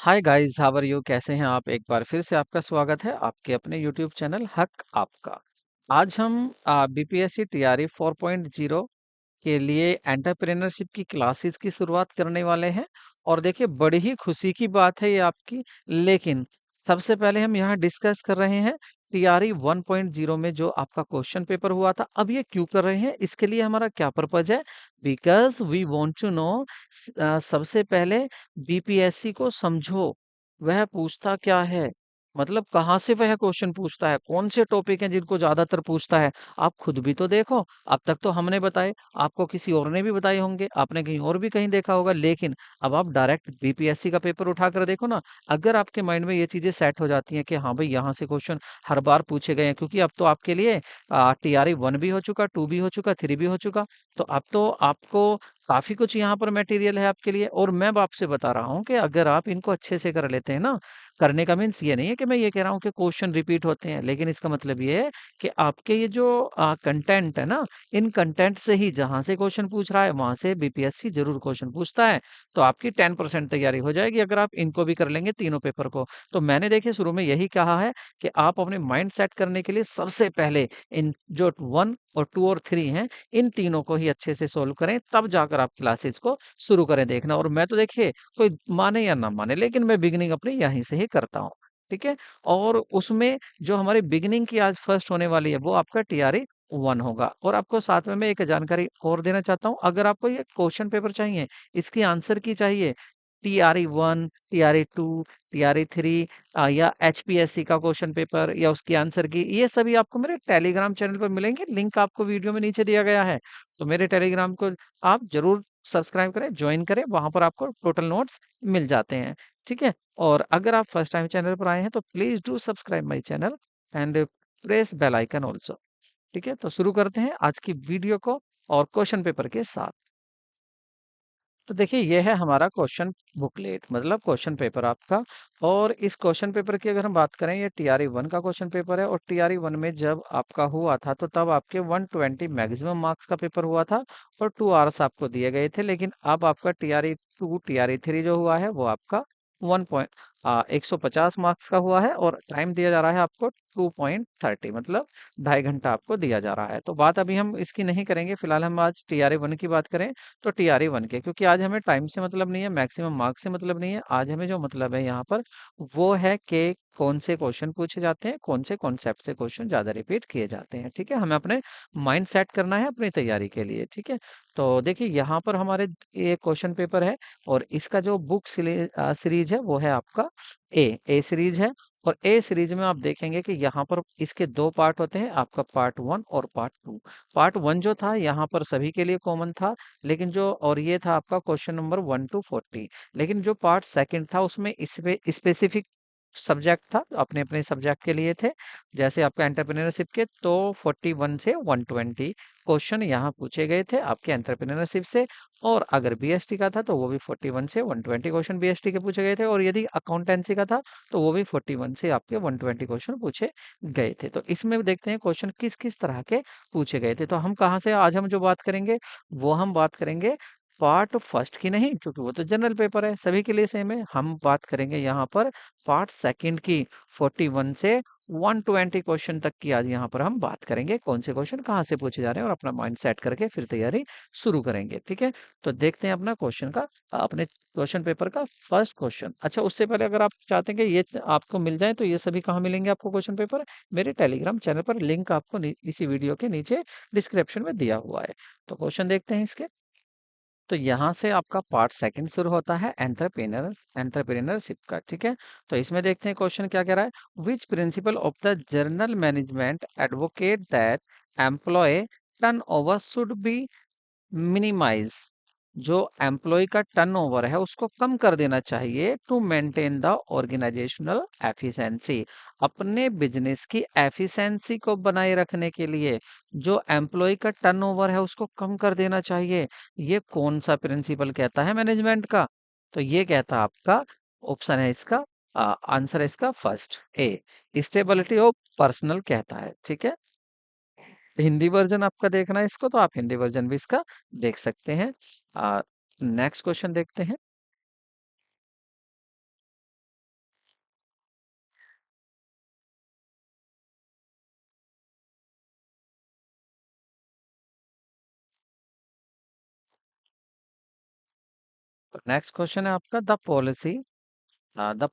Hi guys, how are you? कैसे हैं आप? एक बार फिर से आपका स्वागत है आपके अपने यूट्यूब चैनल हक आपका। आज हम बीपीएससी टीआरई 4.0 के लिए एंटरप्रेन्योरशिप की क्लासेस की शुरुआत करने वाले हैं। और देखिए, बड़ी ही खुशी की बात है ये आपकी। लेकिन सबसे पहले हम यहाँ डिस्कस कर रहे हैं टीआरई 1.0 में जो आपका क्वेश्चन पेपर हुआ था। अब ये क्यों कर रहे हैं, इसके लिए हमारा क्या पर्पज है? Because we want to know. सबसे पहले बीपीएससी को समझो, वह पूछता क्या है, मतलब कहाँ से वह क्वेश्चन पूछता है, कौन से टॉपिक हैं जिनको ज्यादातर पूछता है। आप खुद भी तो देखो। अब तक तो हमने बताए, आपको किसी और ने भी बताए होंगे, आपने कहीं और भी कहीं देखा होगा, लेकिन अब आप डायरेक्ट बीपीएससी का पेपर उठाकर देखो ना। अगर आपके माइंड में ये चीजें सेट हो जाती हैं कि हाँ भाई, यहाँ से क्वेश्चन हर बार पूछे गए हैं, क्योंकि अब तो आपके लिए टीआरई 1 भी हो चुका, 2 भी हो चुका, 3 भी हो चुका। तो अब तो आपको काफी कुछ यहाँ पर मटेरियल है आपके लिए। और मैं अब आपसे बता रहा हूँ कि अगर आप इनको अच्छे से कर लेते हैं ना, करने का मीन्स ये नहीं है कि मैं ये कह रहा हूँ कि क्वेश्चन रिपीट होते हैं, लेकिन इसका मतलब ये है कि आपके ये जो कंटेंट है ना, इन कंटेंट से ही जहां से क्वेश्चन पूछ रहा है वहां से बीपीएससी जरूर क्वेश्चन पूछता है। तो आपकी 10% तैयारी हो जाएगी अगर आप इनको भी कर लेंगे, तीनों पेपर को। तो मैंने देखिए शुरू में यही कहा है कि आप अपने माइंड सेट करने के लिए सबसे पहले इन जो 1 और 2 और 3 हैं, इन तीनों को ही अच्छे से सोल्व करें, तब जाकर आप क्लासेस को शुरू करें देखना। और मैं तो देखिए, कोई माने या ना माने, लेकिन मैं बिगिनिंग अपनी यहीं से ही करता हूँ। ठीक है। और उसमें जो हमारी बिगिनिंग की आज फर्स्ट होने वाली है, वो आपका टीआरई 1 होगा। और आपको साथ में मैं एक जानकारी और देना चाहता हूँ, अगर आपको ये क्वेश्चन पेपर चाहिए, इसकी आंसर की चाहिए, टीआरई 1, टीआरई 2, टीआरई 3, या एचपीएससी का क्वेश्चन पेपर या उसकी आंसर की, ये सभी आपको मेरे टेलीग्राम चैनल पर मिलेंगे। लिंक आपको वीडियो में नीचे दिया गया है। तो मेरे टेलीग्राम को आप जरूर सब्सक्राइब करें, ज्वाइन करें, वहां पर आपको टोटल नोट्स मिल जाते हैं। ठीक है। और अगर आप फर्स्ट टाइम चैनल पर आए हैं तो please do subscribe my channel and press bell icon also. ठीक है, तो शुरू करते हैं आज की वीडियो को और क्वेश्चन पेपर के साथ। तो देखिए, ये है हमारा क्वेश्चन बुकलेट, मतलब क्वेश्चन पेपर आपका। और इस क्वेश्चन पेपर की अगर हम बात करें, ये टीआरई 1 का क्वेश्चन पेपर है। और टीआरई 1 में जब आपका हुआ था तो तब आपके 120 मैक्सिमम मार्क्स का पेपर हुआ था और 2 आवर्स आपको दिए गए थे। लेकिन अब आपका टीआरई 2, टीआरई 3 जो हुआ है वो आपका 150 मार्क्स का हुआ है और टाइम दिया जा रहा है आपको 2.30, मतलब 2.5 घंटा आपको दिया जा रहा है। तो बात अभी हम इसकी नहीं करेंगे, फिलहाल हम आज टीआरई 1 की बात करें। तो टीआरई 1 के, क्योंकि आज हमें टाइम से मतलब नहीं है, मैक्सिमम मार्क्स से मतलब नहीं है। आज हमें जो मतलब है यहाँ पर वो है कि कौन से क्वेश्चन पूछे जाते हैं, कौन से कॉन्सेप्ट से क्वेश्चन ज्यादा रिपीट किए जाते हैं। ठीक है, हमें अपने माइंड सेट करना है अपनी तैयारी के लिए। ठीक है। तो देखिए, यहाँ पर हमारे ये क्वेश्चन पेपर है और इसका जो बुक सीरीज है वो है आपका ए सीरीज है। और ए सीरीज में आप देखेंगे कि यहाँ पर इसके 2 पार्ट होते हैं, आपका पार्ट 1 और पार्ट 2। पार्ट 1 जो था यहाँ पर सभी के लिए कॉमन था, लेकिन जो और ये था आपका क्वेश्चन नंबर 1 to 40। लेकिन जो पार्ट सेकंड था उसमें इसमें स्पेसिफिक सब्जेक्ट था, अपने अपने सब्जेक्ट के लिए थे। जैसे आपका एंटरप्रेन्योरशिप के, तो 41 से 120 क्वेश्चन यहाँ पूछे गए थे आपके एंटरप्रेन्योरशिप से। और अगर बीएसटी का था तो वो भी 41 से 120 क्वेश्चन बीएसटी के पूछे गए थे। और यदि अकाउंटेंसी का था तो वो भी 41 से आपके 120 क्वेश्चन पूछे गए थे। तो इसमें देखते हैं क्वेश्चन किस किस तरह के पूछे गए थे। तो हम कहाँ से आज हम जो बात करेंगे, वो हम बात करेंगे पार्ट फर्स्ट की नहीं, क्योंकि वो तो जनरल पेपर है, सभी के लिए सेम है। हम बात करेंगे यहाँ पर पार्ट सेकंड की, 41 से 120 क्वेश्चन तक की। आज यहाँ पर हम बात करेंगे कौन से क्वेश्चन कहाँ से पूछे जा रहे हैं, और अपना माइंड सेट करके फिर तैयारी शुरू करेंगे। ठीक है। तो देखते हैं अपना क्वेश्चन का, अपने क्वेश्चन पेपर का फर्स्ट क्वेश्चन। अच्छा, उससे पहले अगर आप चाहते हैं कि ये आपको मिल जाए, तो ये सभी कहाँ मिलेंगे आपको क्वेश्चन पेपर? मेरे टेलीग्राम चैनल पर, लिंक आपको इसी वीडियो के नीचे डिस्क्रिप्शन में दिया हुआ है। तो क्वेश्चन देखते हैं इसके। तो यहाँ से आपका पार्ट सेकंड शुरू होता है एंटरप्रेन्योरशिप का। ठीक है। तो इसमें देखते हैं क्वेश्चन क्या कह रहा है। Which principle of the general management advocate that employee turnover should be minimise, जो एम्प्लॉय का टर्नओवर है उसको कम कर देना चाहिए, to maintain the organisational efficiency, अपने बिजनेस की एफिशिएंसी को बनाए रखने के लिए जो एम्प्लॉय का टर्नओवर है उसको कम कर देना चाहिए। ये कौन सा प्रिंसिपल कहता है मैनेजमेंट का? तो ये कहता है आपका, ऑप्शन है इसका, आंसर है इसका first, A, stability of personal कहता है। ठीक है। हिंदी वर्जन आपका देखना है इसको, तो आप हिंदी वर्जन भी इसका देख सकते हैं। नेक्स्ट क्वेश्चन देखते हैं। नेक्स्ट क्वेश्चन है आपका, the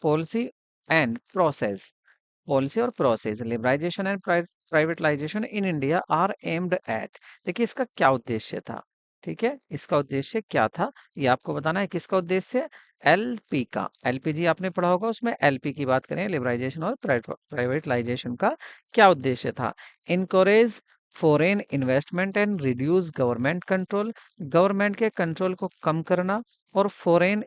policy and process, policy और process, liberalisation and privatisation in India are aimed at. देखिए इसका क्या उद्देश्य था, ठीक है, इसका उद्देश्य क्या था ये आपको बताना है। किसका उद्देश्य? एलपी का। एलपीजी आपने पढ़ा होगा, उसमें एलपी की बात करें, लिबराइजेशन और प्राइवेटाइजेशन का क्या उद्देश्य था? Encourage foreign investment and reduce government control, government के कंट्रोल को कम करना और फॉरेन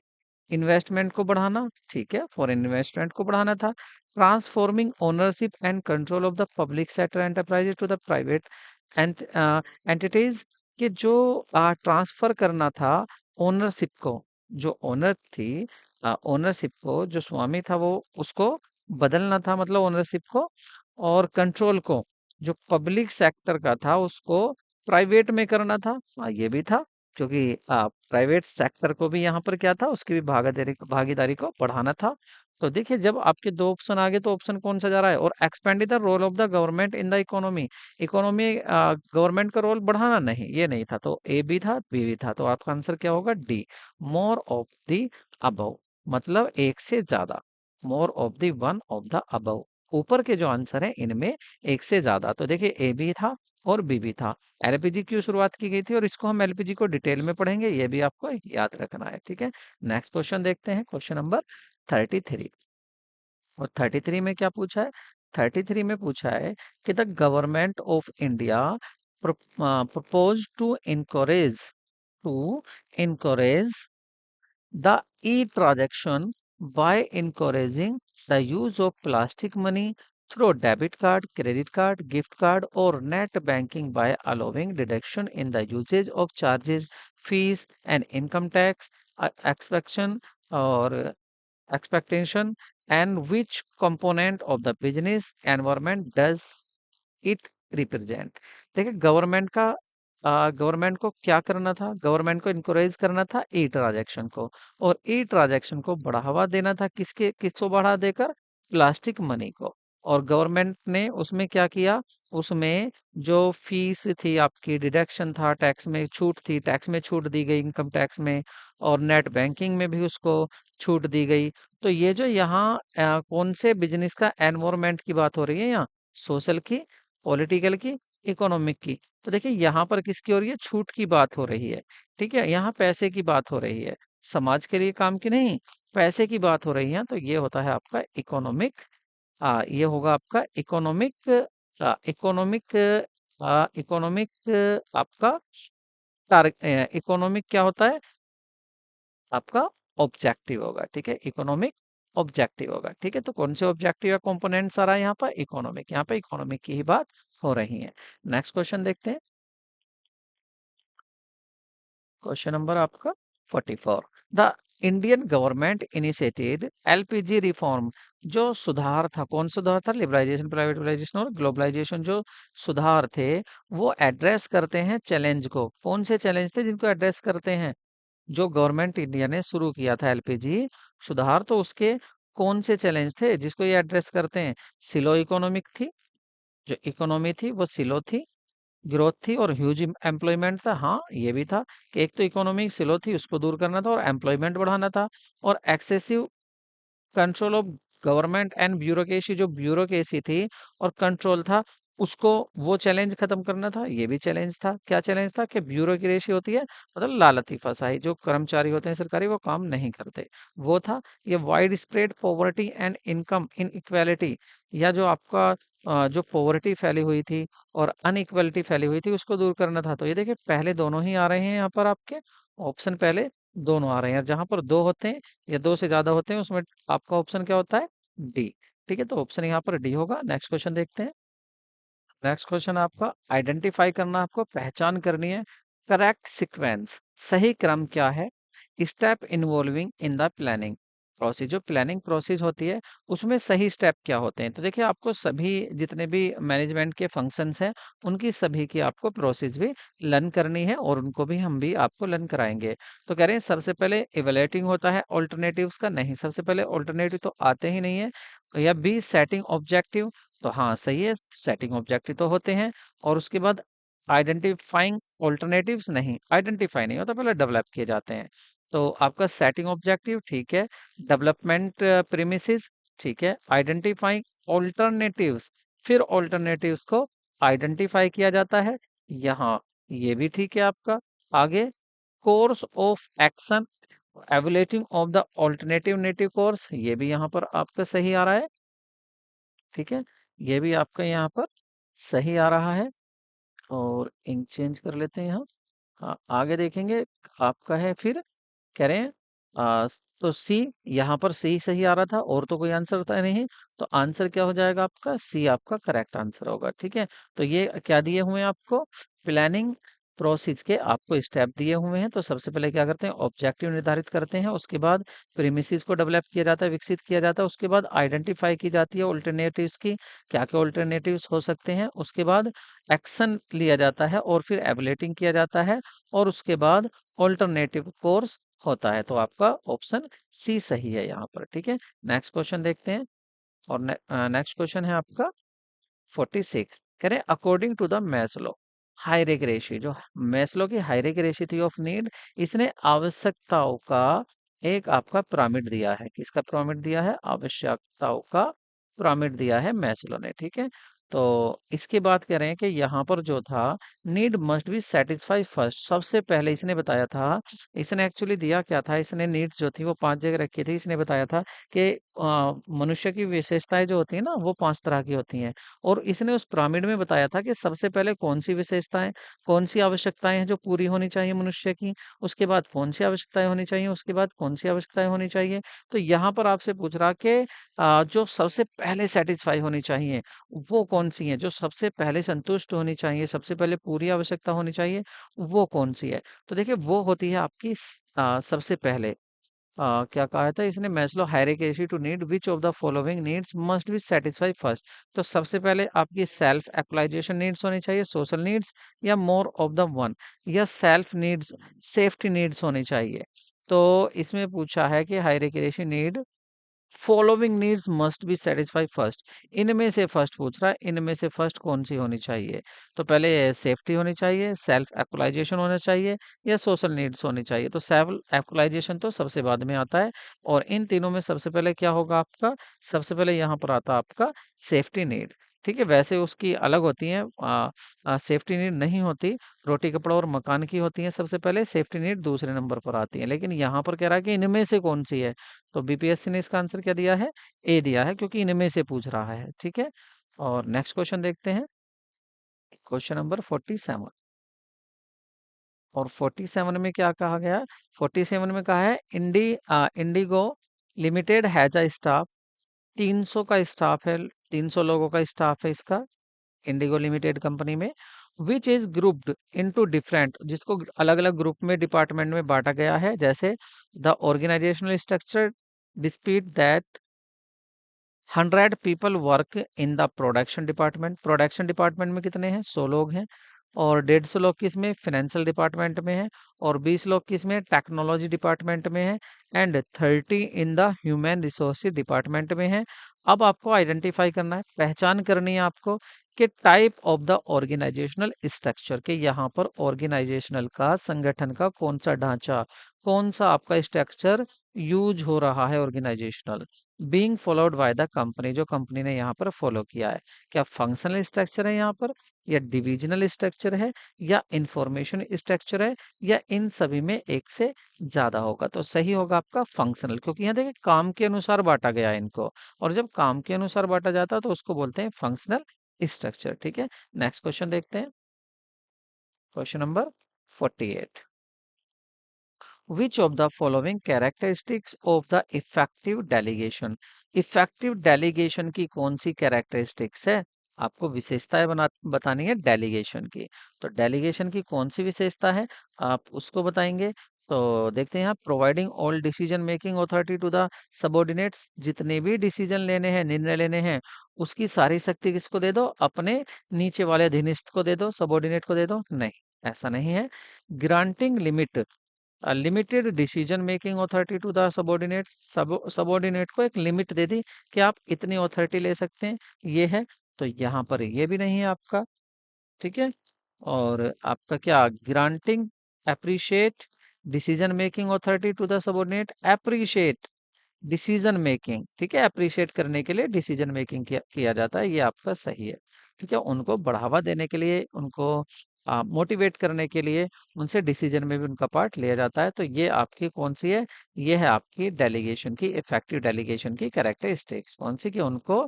इन्वेस्टमेंट को बढ़ाना, ठीक है, फॉरेन इन्वेस्टमेंट को बढ़ाना था। Transforming ownership and control of the public sector enterprises to the private entities, के जो ट्रांसफर करना था ओनरशिप को, जो ओनर थी, ओनरशिप को जो स्वामी था वो उसको बदलना था, मतलब ओनरशिप को, और कंट्रोल को जो पब्लिक सेक्टर का था उसको प्राइवेट में करना था। ये भी था, क्योंकि प्राइवेट सेक्टर को भी यहाँ पर क्या था, उसकी भी भागीदारी को बढ़ाना था। तो देखिए जब आपके दो ऑप्शन आ गए तो ऑप्शन कौन सा जा रहा है? और expand the role of the government in the economy, economy government का रोल बढ़ाना, नहीं ये नहीं था, तो ए भी था बी भी था, तो आपका आंसर क्या होगा? D, more of the above, मतलब एक से ज्यादा, more of the one of the above, ऊपर के जो आंसर है इनमें एक से ज्यादा। तो देखिए ए भी था और बी भी था। एलपीजी की शुरुआत की गई थी और इसको हम एलपीजी को डिटेल में पढ़ेंगे, ये भी आपको याद रखना है, ठीक है। नेक्स्ट क्वेश्चन देखते हैं, क्वेश्चन नंबर 33। और 33 में क्या पूछा है? 33 में पूछा है कि the government of India propose to encourage the e-transaction by encouraging the use of plastic money through debit card, credit card, gift card, or net banking by allowing deduction in the usage of charges, fees, and income tax expectation or expectation, and which component of the business environment does it represent? देखिए government को क्या करना था? Government को encourage करना था ई transaction को, और ई ट्रांजैक्शन को बढ़ावा देना था किसको बढ़ा देकर? प्लास्टिक मनी को। और गवर्नमेंट ने उसमें क्या किया? उसमें जो फीस थी आपकी, डिडक्शन था, टैक्स में छूट थी, टैक्स में छूट दी गई इनकम टैक्स में, और नेट बैंकिंग में भी उसको छूट दी गई। तो ये जो यहाँ कौन से बिजनेस का एनवायरमेंट की बात हो रही है? यहाँ सोशल की, पॉलिटिकल की, इकोनॉमिक की। तो देखिए यहाँ पर किसकी हो रही है? छूट की बात हो रही है, ठीक है, यहाँ पैसे की बात हो रही है, समाज के लिए काम की नहीं, पैसे की बात हो रही है। तो ये होता है आपका इकोनॉमिक, ये होगा आपका इकोनॉमिक, इकोनॉमिक, इकोनॉमिक आपका इकोनॉमिक क्या होता है? आपका ऑब्जेक्टिव होगा, ठीक है, इकोनॉमिक ऑब्जेक्टिव होगा, ठीक है। तो कौन से ऑब्जेक्टिव या कंपोनेंट्स आ रहा है यहाँ पर? इकोनॉमिक, यहाँ पे इकोनॉमिक की ही बात हो रही है। नेक्स्ट क्वेश्चन देखते हैं, क्वेश्चन नंबर आपका 44। The Indian government initiated LPG reform, जो सुधार था, कौन सुधार था? लिबराइजेशन, प्राइवेटाइजेशन और ग्लोबलाइजेशन, जो सुधार थे वो एड्रेस करते हैं चैलेंज को। कौन से चैलेंज थे जिनको एड्रेस करते हैं? जो गवर्नमेंट इंडिया ने शुरू किया था एलपीजी सुधार, तो उसके कौन से चैलेंज थे जिसको ये एड्रेस करते हैं? सिलो इकोनॉमिक थी, जो इकोनॉमी थी वो सिलो थी, ग्रोथ थी, और ह्यूज एम्प्लॉयमेंट था। हाँ ये भी था कि एक तो इकोनॉमी स्लो थी उसको दूर करना था और एम्प्लॉयमेंट बढ़ाना था, और excessive control of government and bureaucracy, जो ब्यूरोक्रेसी थी और कंट्रोल था उसको, वो चैलेंज खत्म करना था। ये भी चैलेंज था। क्या चैलेंज था? कि ब्यूरोक्रेसी होती है मतलब लालची फसाई, जो कर्मचारी होते हैं सरकारी वो काम नहीं करते, वो था। ये wide spread poverty and income inequality, या जो आपका जो पॉवर्टी फैली हुई थी और अनइक्वालिटी फैली हुई थी उसको दूर करना था। तो ये देखिए पहले दोनों ही आ रहे हैं यहाँ पर आपके ऑप्शन, पहले दोनों आ रहे हैं। जहां पर दो होते हैं या दो से ज्यादा होते हैं उसमें आपका ऑप्शन क्या होता है? डी, ठीक है, तो ऑप्शन यहाँ पर डी होगा। नेक्स्ट क्वेश्चन देखते हैं। नेक्स्ट क्वेश्चन आपका आइडेंटिफाई करना, आपको पहचान करनी है। करेक्ट सीक्वेंस, सही क्रम क्या है? Step involving in the planning process, जो प्लानिंग प्रोसेस होती है उसमें सही स्टेप क्या होते हैं? तो देखिए आपको सभी जितने भी मैनेजमेंट के फंक्शंस हैं उनकी सभी की आपको प्रोसेस भी लर्न करनी है, और उनको भी हम भी आपको लर्न कराएंगे। तो कह रहे हैं सबसे पहले इवेलेटिंग होता है ऑल्टरनेटिव्स का, नहीं सबसे पहले ऑल्टरनेटिव तो आते ही नहीं है। या बी सेटिंग ऑब्जेक्टिव, तो हाँ सही है, सेटिंग ऑब्जेक्टिव तो होते हैं। और उसके बाद आइडेंटिफाइंग ऑल्टरनेटिव्स, नहीं आइडेंटिफाई नहीं होता, पहले डेवलप किए जाते हैं। तो आपका सेटिंग ऑब्जेक्टिव ठीक है, डेवलपमेंट प्रीमिसेस ठीक है, आइडेंटिफाइंग ऑल्टरनेटिव्स, फिर ऑल्टरनेटिव्स को आइडेंटिफाई किया जाता है यहाँ, ये भी ठीक है आपका। आगे course of action, evaluating of the alternative native course, ये भी यहाँ पर आपका सही आ रहा है, ठीक है, ये भी आपका यहाँ पर सही आ रहा है। और इंक चेंज कर लेते हैं यहाँ। हाँ, आगे देखेंगे आपका है फिर कह रहे हैं तो सी, यहाँ पर सी सही आ रहा था और तो कोई आंसर था नहीं, तो आंसर क्या हो जाएगा आपका, सी आपका करेक्ट आंसर होगा, ठीक है। तो ये क्या दिए हुए हैं आपको, प्लानिंग प्रोसेस के आपको स्टेप दिए हुए हैं। तो सबसे पहले क्या करते हैं, ऑब्जेक्टिव निर्धारित करते हैं, उसके बाद प्रीमिसेस को डेवलप किया जाता है, विकसित किया जाता है, उसके बाद आइडेंटिफाई की जाती है ऑल्टरनेटिव्स की, क्या क्या ऑल्टरनेटिव्स हो सकते हैं, उसके बाद एक्शन लिया जाता है और फिर एवलेटिंग किया जाता है, और उसके बाद ऑल्टरनेटिव कोर्स होता है। तो आपका ऑप्शन सी सही है यहाँ पर, ठीक है। नेक्स्ट क्वेश्चन देखते हैं, और नेक्स्ट क्वेश्चन है आपका 46, कह रहे according to the Maslow hierarchy ratio, जो मैस्लो की हायरार्की रेशियो थी ऑफ नीड, इसने आवश्यकताओं का एक आपका पिरामिड दिया है। किसका पिरामिड दिया है, आवश्यकताओं का पिरामिड दिया है मैस्लो ने, ठीक है। तो इसके बाद कह रहे हैं कि यहाँ पर जो था, need must be satisfy first, सबसे पहले इसने बताया था, इसने एक्चुअली दिया क्या था, इसने नीड्स जो थी वो 5 जगह रखी थी। इसने बताया था कि मनुष्य की विशेषताएं जो होती है ना, वो 5 तरह की होती हैं, और इसने उस पिरामिड में बताया था कि सबसे पहले कौन सी विशेषताएं, कौन सी आवश्यकताएं हैं जो पूरी होनी चाहिए मनुष्य की, उसके बाद कौन सी आवश्यकताएं होनी चाहिए, उसके बाद कौन सी आवश्यकताएं होनी चाहिए। तो यहाँ पर आपसे पूछ रहा कि जो सबसे पहले सेटिस्फाई होनी चाहिए वो कौन सी है, जो सबसे पहले संतुष्ट होनी चाहिए, सबसे पहले पूरी आवश्यकता होनी चाहिए, वो कौन सी है। तो देखिए वो होती है आपकी सबसे पहले क्या कहा था इसने, Maslow hierarchy to need which of the following needs must be satisfy first. तो सबसे पहले आपकी सेल्फ एक्चुअलाइजेशन नीड्स होनी चाहिए, सोशल नीड्स, या मोर ऑफ द वन, या सेल्फ नीड्स, सेफ्टी नीड्स होनी चाहिए। तो इसमें पूछा है कि hierarchy need following needs must be satisfy first, इनमें से फर्स्ट पूछ रहा है, इनमें से फर्स्ट कौन सी होनी चाहिए। तो पहले सेफ्टी होनी चाहिए, सेल्फ एक्चुअलाइजेशन होना चाहिए, या सोशल नीड्स होनी चाहिए। तो सेल्फ एक्चुअलाइजेशन तो सबसे बाद में आता है, और इन तीनों में सबसे पहले क्या होगा आपका, सबसे पहले यहाँ पर आता है आपका सेफ्टी नीड, ठीक है। वैसे उसकी अलग होती है, सेफ्टी नीड नहीं होती, रोटी कपड़ा और मकान की होती है सबसे पहले, सेफ्टी नीड दूसरे नंबर पर आती है। लेकिन यहाँ पर कह रहा है कि इनमें से कौन सी है, तो बीपीएससी ने इसका आंसर क्या दिया है, ए दिया है, क्योंकि इनमें से पूछ रहा है, ठीक है। और नेक्स्ट क्वेश्चन देखते हैं, क्वेश्चन नंबर 47, और 47 में क्या कहा गया, 47 में कहा है Indigo limited has a staff, 300 का स्टाफ है, 300 लोगों का स्टाफ है इसका, इंडिगो लिमिटेड कंपनी में, which is grouped into different, जिसको अलग अलग ग्रुप में डिपार्टमेंट में बांटा गया है, जैसे the organisational structure dispute that 100 people work in the production department, production department में कितने हैं, 100 लोग हैं, और 150 लोग किसमें, फाइनेंशियल डिपार्टमेंट में है, और 20 लोग किसमें, टेक्नोलॉजी डिपार्टमेंट में है, and 30 in the human resources department में है। अब आपको आइडेंटिफाई करना है, पहचान करनी है आपको कि type of the organisational structure, के यहाँ पर ऑर्गेनाइजेशनल का, संगठन का कौन सा ढांचा, कौन सा आपका स्ट्रक्चर यूज हो रहा है organisational, being followed by the company, जो कंपनी ने यहाँ पर फॉलो किया है। क्या फंक्शनल स्ट्रक्चर है यहाँ पर, या डिविजनल स्ट्रक्चर है, या इंफॉर्मेशन स्ट्रक्चर है, या इन सभी में एक से ज्यादा होगा। तो सही होगा आपका फंक्शनल, क्योंकि यहाँ देखिए काम के अनुसार बांटा गया है इनको, और जब काम के अनुसार बांटा जाता है तो उसको बोलते हैं फंक्शनल स्ट्रक्चर, ठीक है। नेक्स्ट क्वेश्चन देखते हैं, question number 48, which of the following characteristics of the effective delegation, effective delegation की कौन सी कैरेक्टरिस्टिक्स है, आपको विशेषताएं बतानी है डेलीगेशन की। तो डेलीगेशन की कौन सी विशेषता है, आप उसको बताएंगे। तो देखते हैं यहाँ, providing all decision making authority to the subordinates, जितने भी डिसीजन लेने हैं, निर्णय लेने हैं, उसकी सारी शक्ति किसको दे दो, अपने नीचे वाले अधीनस्थ को दे दो, सबॉर्डिनेट को दे दो, नहीं, ऐसा नहीं है। Granting limit, limited decision making authority to the subordinate, subordinate को एक लिमिट दे दी कि आप इतनी अथॉरिटी ले सकते हैं, ये है। तो यहाँ पर ये भी नहीं है आपका, ठीक है। और आपका क्या, granting appreciate decision making authority to the subordinate, appreciate decision making, ठीक है, अप्रिशिएट करने के लिए डिसीजन मेकिंग किया जाता है, ये आपका सही है। ठीक है, उनको बढ़ावा देने के लिए, उनको मोटिवेट करने के लिए उनसे डिसीजन में भी उनका पार्ट लिया जाता है। तो ये आपकी कौन सी है, ये है आपकी डेलीगेशन की, इफेक्टिव डेलीगेशन की कैरेक्टरिस्टिक्स, कौन सी, कि उनको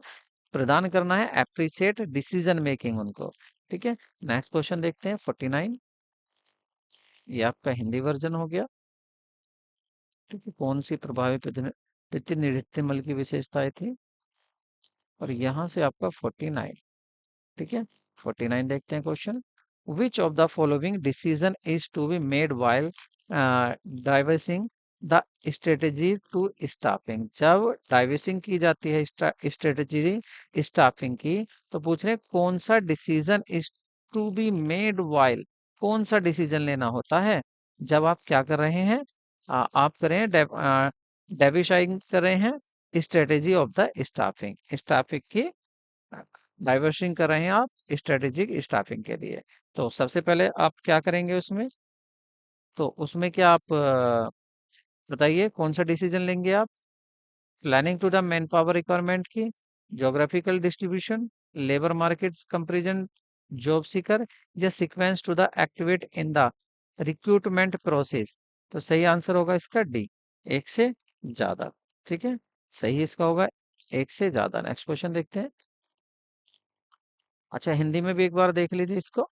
प्रदान करना है अप्रिशिएट डिसीजन मेकिंग उनको। ठीक है, नेक्स्ट क्वेश्चन देखते हैं 49। ये आपका हिंदी वर्जन हो गया। ठीक है, कौन सी प्रभावी प्रतिनिधित्व की विशेषताएं थी, और यहाँ से आपका 49। ठीक है, 49 देखते हैं question. Which of the following decision is to be made while devising the strategy to staffing. जब डाइवर्सिंग की जाती है स्ट्रेटेजी स्टाफिंग की, तो पूछ रहे हैं कौन सा decision is to be made while, कौन सा डिसीजन लेना होता है जब आप क्या कर रहे हैं, आप कर रहे हैं डाइवर्सिंग कर रहे हैं strategy of the staffing, staffing की डाइवर्सिंग कर रहे हैं आप स्ट्रेटेजिक स्टाफिंग के लिए। तो सबसे पहले आप क्या करेंगे उसमें, तो उसमें क्या आप बताइए कौन सा डिसीजन लेंगे आप, planning to the man power requirement की, geographical distribution, labour market comparison, job seeker, या sequence to the activate in the recruitment process. तो सही आंसर होगा इसका डी, एक से ज्यादा। ठीक है, सही इसका होगा एक से ज्यादा। नेक्स्ट क्वेश्चन देखते हैं। अच्छा, हिंदी में भी एक बार देख लीजिए इसको।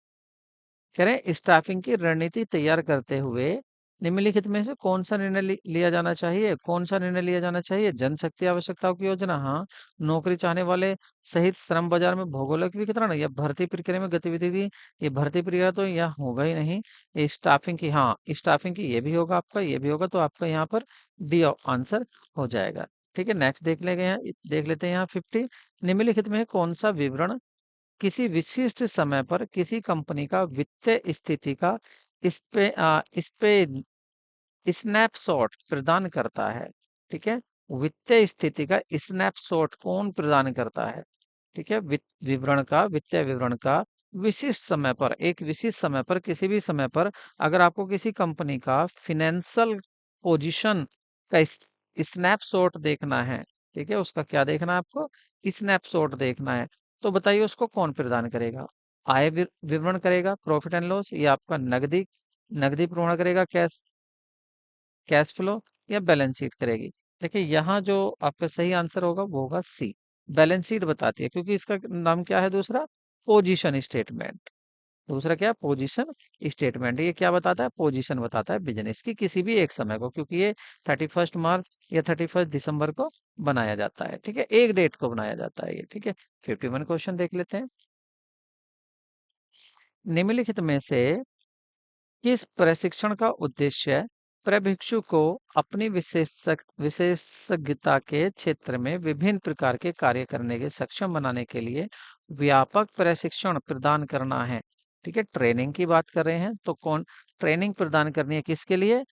कह रहे हैं स्टाफिंग की रणनीति तैयार करते हुए निम्नलिखित में से कौन सा निर्णय लिया जाना चाहिए, कौन सा निर्णय लिया जाना चाहिए, जनशक्ति आवश्यकताओं की योजना, हाँ, नौकरी चाहने वाले सहित श्रम बाजार में भौगोलिक वितरण, या भर्ती प्रक्रिया में गतिविधि की, ये भर्ती प्रक्रिया तो यहाँ होगा ही नहीं, ये स्टाफिंग की, हाँ स्टाफिंग की, ये भी होगा आपका, ये भी होगा, तो आपका यहाँ पर डी आंसर हो जाएगा। ठीक है, नेक्स्ट देख लेते हैं यहाँ 50। निम्नलिखित में कौन सा विवरण किसी विशिष्ट समय पर किसी कंपनी का वित्तीय स्थिति का इस पे स्नैपशॉट प्रदान करता है। ठीक है, वित्तीय स्थिति का स्नैपशॉट कौन प्रदान करता है। ठीक है, वित्तीय विवरण का विशिष्ट समय पर, एक विशिष्ट समय पर, किसी भी समय पर अगर आपको किसी कंपनी का फिनेंशियल पोजीशन का स्नैपशॉट देखना है, ठीक है, उसका क्या देखना है आपको, स्नैपशॉट देखना है, तो बताइए उसको कौन प्रदान करेगा, विवरण करेगा, प्रॉफिट एंड लॉस, या आपका नगदी नगदी प्रमाण करेगा, कैश कैश फ्लो, या बैलेंस शीट करेगी। देखिए यहाँ जो आपका सही आंसर होगा वो होगा सी, बैलेंस शीट बताती है, क्योंकि इसका नाम क्या है दूसरा, पोजीशन स्टेटमेंट। दूसरा क्या, पोजीशन स्टेटमेंट, ये क्या बताता है, पोजीशन बताता है बिजनेस की किसी भी एक समय को, क्योंकि ये 31 मार्च या 31 दिसंबर को बनाया जाता है। ठीक है, एक डेट को बनाया जाता है ये। ठीक है, 51 क्वेश्चन देख लेते हैं। निम्नलिखित में से किस प्रशिक्षण का उद्देश्य प्रशिक्षु को अपनी विशेषज्ञता के क्षेत्र में विभिन्न प्रकार के कार्य करने के सक्षम बनाने के लिए व्यापक प्रशिक्षण प्रदान करना है। ठीक है, ट्रेनिंग की बात कर रहे हैं, तो कौन ट्रेनिंग प्रदान करनी है किसके लिए,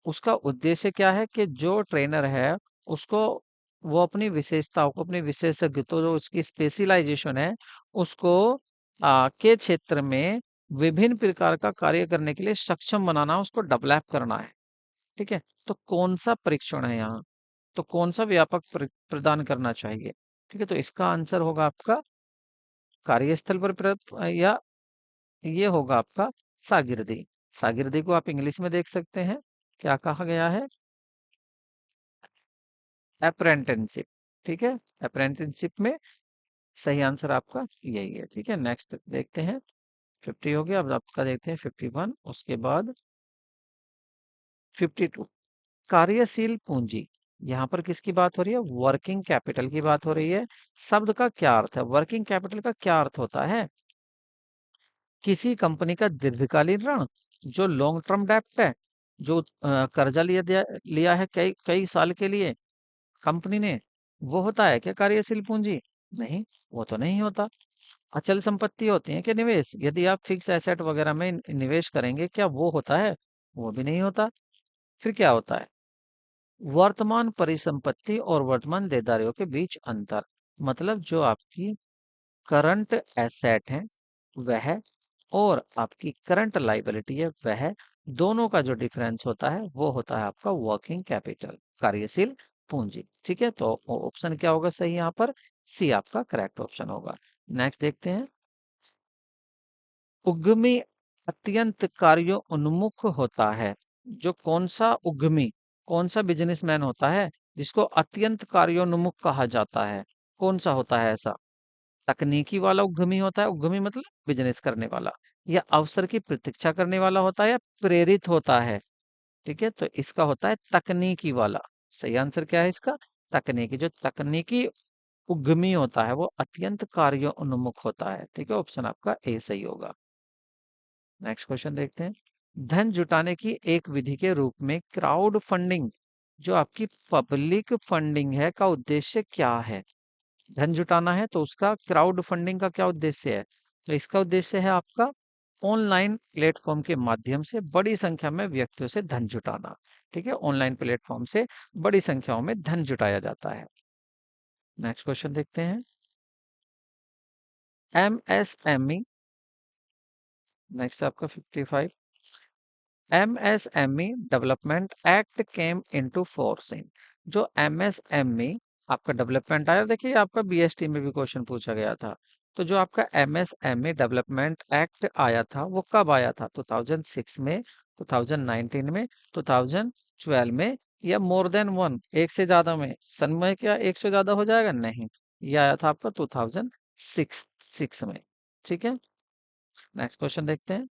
उसका उद्देश्य क्या है कि जो ट्रेनर है उसको, वो अपनी विशेषताओं को, अपनी विशेषज्ञता जो उसकी स्पेशलाइजेशन है उसको के क्षेत्र में विभिन्न प्रकार का कार्य करने के लिए सक्षम बनाना, उसको डेवलप करना है। ठीक है, तो कौन सा परीक्षण है यहाँ, तो कौन सा व्यापक प्रदान करना चाहिए। ठीक है, तो इसका आंसर होगा आपका कार्यस्थल पर या ये होगा आपका शागिर्दी। शागिर्दी को आप इंग्लिश में देख सकते हैं, क्या कहा गया है, अप्रेंटिसशिप। ठीक है, अप्रेंटिसशिप में सही आंसर आपका यही है। ठीक है, नेक्स्ट देखते हैं। 50 हो गया, अब आपका देखते हैं 51, उसके बाद 52, कार्यशील पूंजी। यहाँ पर किसकी बात हो रही है, वर्किंग कैपिटल की बात हो रही है। शब्द का क्या अर्थ है, वर्किंग कैपिटल का क्या अर्थ होता है, किसी कंपनी का दीर्घकालीन ऋण, जो लॉन्ग टर्म डेप्ट है, जो कर्जा लिया है कई कई साल के लिए कंपनी ने, वो होता है क्या कार्यशील पूंजी, नहीं, वो तो नहीं होता। अचल संपत्ति होती है कि निवेश, यदि आप फिक्स एसेट वगैरह में निवेश करेंगे, क्या वो होता है, वो भी नहीं होता। फिर क्या होता है, वर्तमान परिसंपत्ति और वर्तमान देनदारियों के बीच अंतर, मतलब जो आपकी करंट एसेट है वह, और आपकी करंट लाइबिलिटी है वह दोनों का जो डिफरेंस होता है वो होता है आपका वर्किंग कैपिटल, कार्यशील पूंजी। ठीक है, तो ऑप्शन क्या होगा सही यहाँ पर? सी आपका करेक्ट ऑप्शन होगा। नेक्स्ट देखते हैं, उद्यमी अत्यंत कार्य उन्मुख होता है। जो कौन सा उद्यमी, कौन सा बिजनेसमैन होता है जिसको अत्यंत कार्योन्मुख कहा जाता है? कौन सा होता है ऐसा? तकनीकी वाला उद्यमी होता है, उद्यमी मतलब बिजनेस करने वाला, या अवसर की प्रतीक्षा करने वाला होता है, या प्रेरित होता है? ठीक है, तो इसका होता है तकनीकी वाला। सही आंसर क्या है इसका? तकनीकी। जो तकनीकी उद्यमी होता है वो अत्यंत कार्य उन्मुख होता है। ठीक है, ऑप्शन आपका ए सही होगा। नेक्स्ट क्वेश्चन देखते हैं, धन जुटाने की एक विधि के रूप में क्राउड फंडिंग, जो आपकी पब्लिक फंडिंग है, का उद्देश्य क्या है? धन जुटाना है तो उसका क्राउड फंडिंग का क्या उद्देश्य है? तो इसका उद्देश्य है आपका ऑनलाइन प्लेटफॉर्म के माध्यम से बड़ी संख्या में व्यक्तियों से धन जुटाना। ठीक है, ऑनलाइन प्लेटफॉर्म से बड़ी संख्याओं में धन जुटाया जाता है। नेक्स्ट क्वेश्चन देखते हैं, एमएसएमई, नेक्स्ट आपका 55, MSME development act came into force in. जो एमएसएमई आपका डेवलपमेंट आया, देखिए आपका बीएसटी में भी क्वेश्चन पूछा गया था। तो जो आपका एमएसएमई डेवलपमेंट एक्ट आया था वो कब आया था? 2006 में, 2019 में, 2012 में, या मोर देन वन, एक से ज्यादा में? सन में क्या एक से ज्यादा हो जाएगा? नहीं, ये आया था आपका 2006 में। ठीक है, नेक्स्ट क्वेश्चन देखते हैं।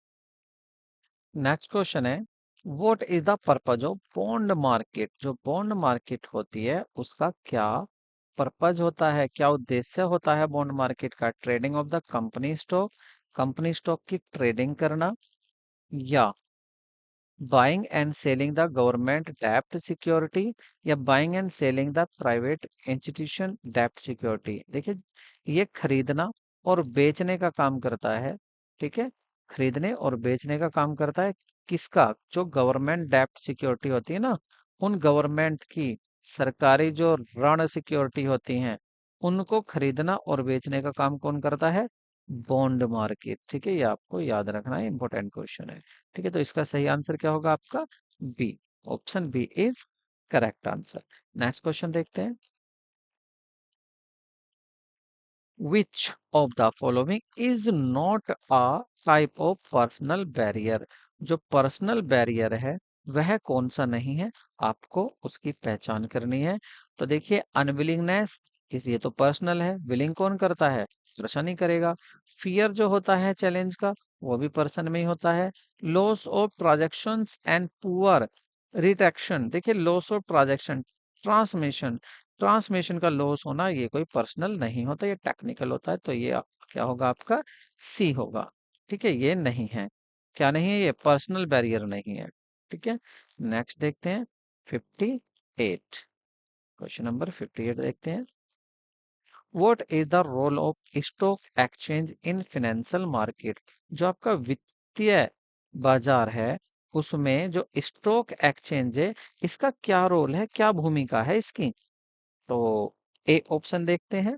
नेक्स्ट क्वेश्चन है, what is the purpose of bond market? जो बॉन्ड मार्केट होती है उसका क्या पर्पज होता है, क्या उद्देश्य होता है बॉन्ड मार्केट का? Trading of the company stock, company stock की ट्रेडिंग करना, या buying and selling the government डेप्ट सिक्योरिटी, या buying and selling the private institution डेप्ट सिक्योरिटी। देखिए, ये खरीदना और बेचने का काम करता है। ठीक है, खरीदने और बेचने का काम करता है किसका? जो गवर्नमेंट डेप्ट सिक्योरिटी होती है ना, उन गवर्नमेंट की सरकारी जो ऋण सिक्योरिटी होती हैं, उनको खरीदना और बेचने का काम कौन करता है? Bond market. ठीक है, ये आपको याद रखना है, इंपॉर्टेंट क्वेश्चन है। ठीक है, तो इसका सही आंसर क्या होगा आपका? B, option B is correct answer. Next question देखते हैं, which of the following is not a type of personal barrier? जो पर्सनल बैरियर है वह कौन सा नहीं है, आपको उसकी पहचान करनी है। तो देखिए, अनविलिंगनेस, किस, ये तो पर्सनल है, विलिंग कौन करता है? पर्सन ही करेगा। फियर जो होता है चैलेंज का, वो भी पर्सन में ही होता है। Loss of transactions and poor retention, देखिए loss of transaction, transmission, transmission का लॉस होना, ये कोई पर्सनल नहीं होता, ये टेक्निकल होता है। तो ये क्या होगा आपका? सी होगा। ठीक है, ये नहीं है, क्या नहीं है? ये पर्सनल बैरियर नहीं है। ठीक है, नेक्स्ट देखते हैं 58, क्वेश्चन नंबर 58 देखते हैं, what is the role of stock exchange in financial market? जो आपका वित्तीय बाजार है उसमें जो स्टॉक एक्सचेंज है, इसका क्या रोल है, क्या भूमिका है इसकी? तो ए ऑप्शन देखते हैं,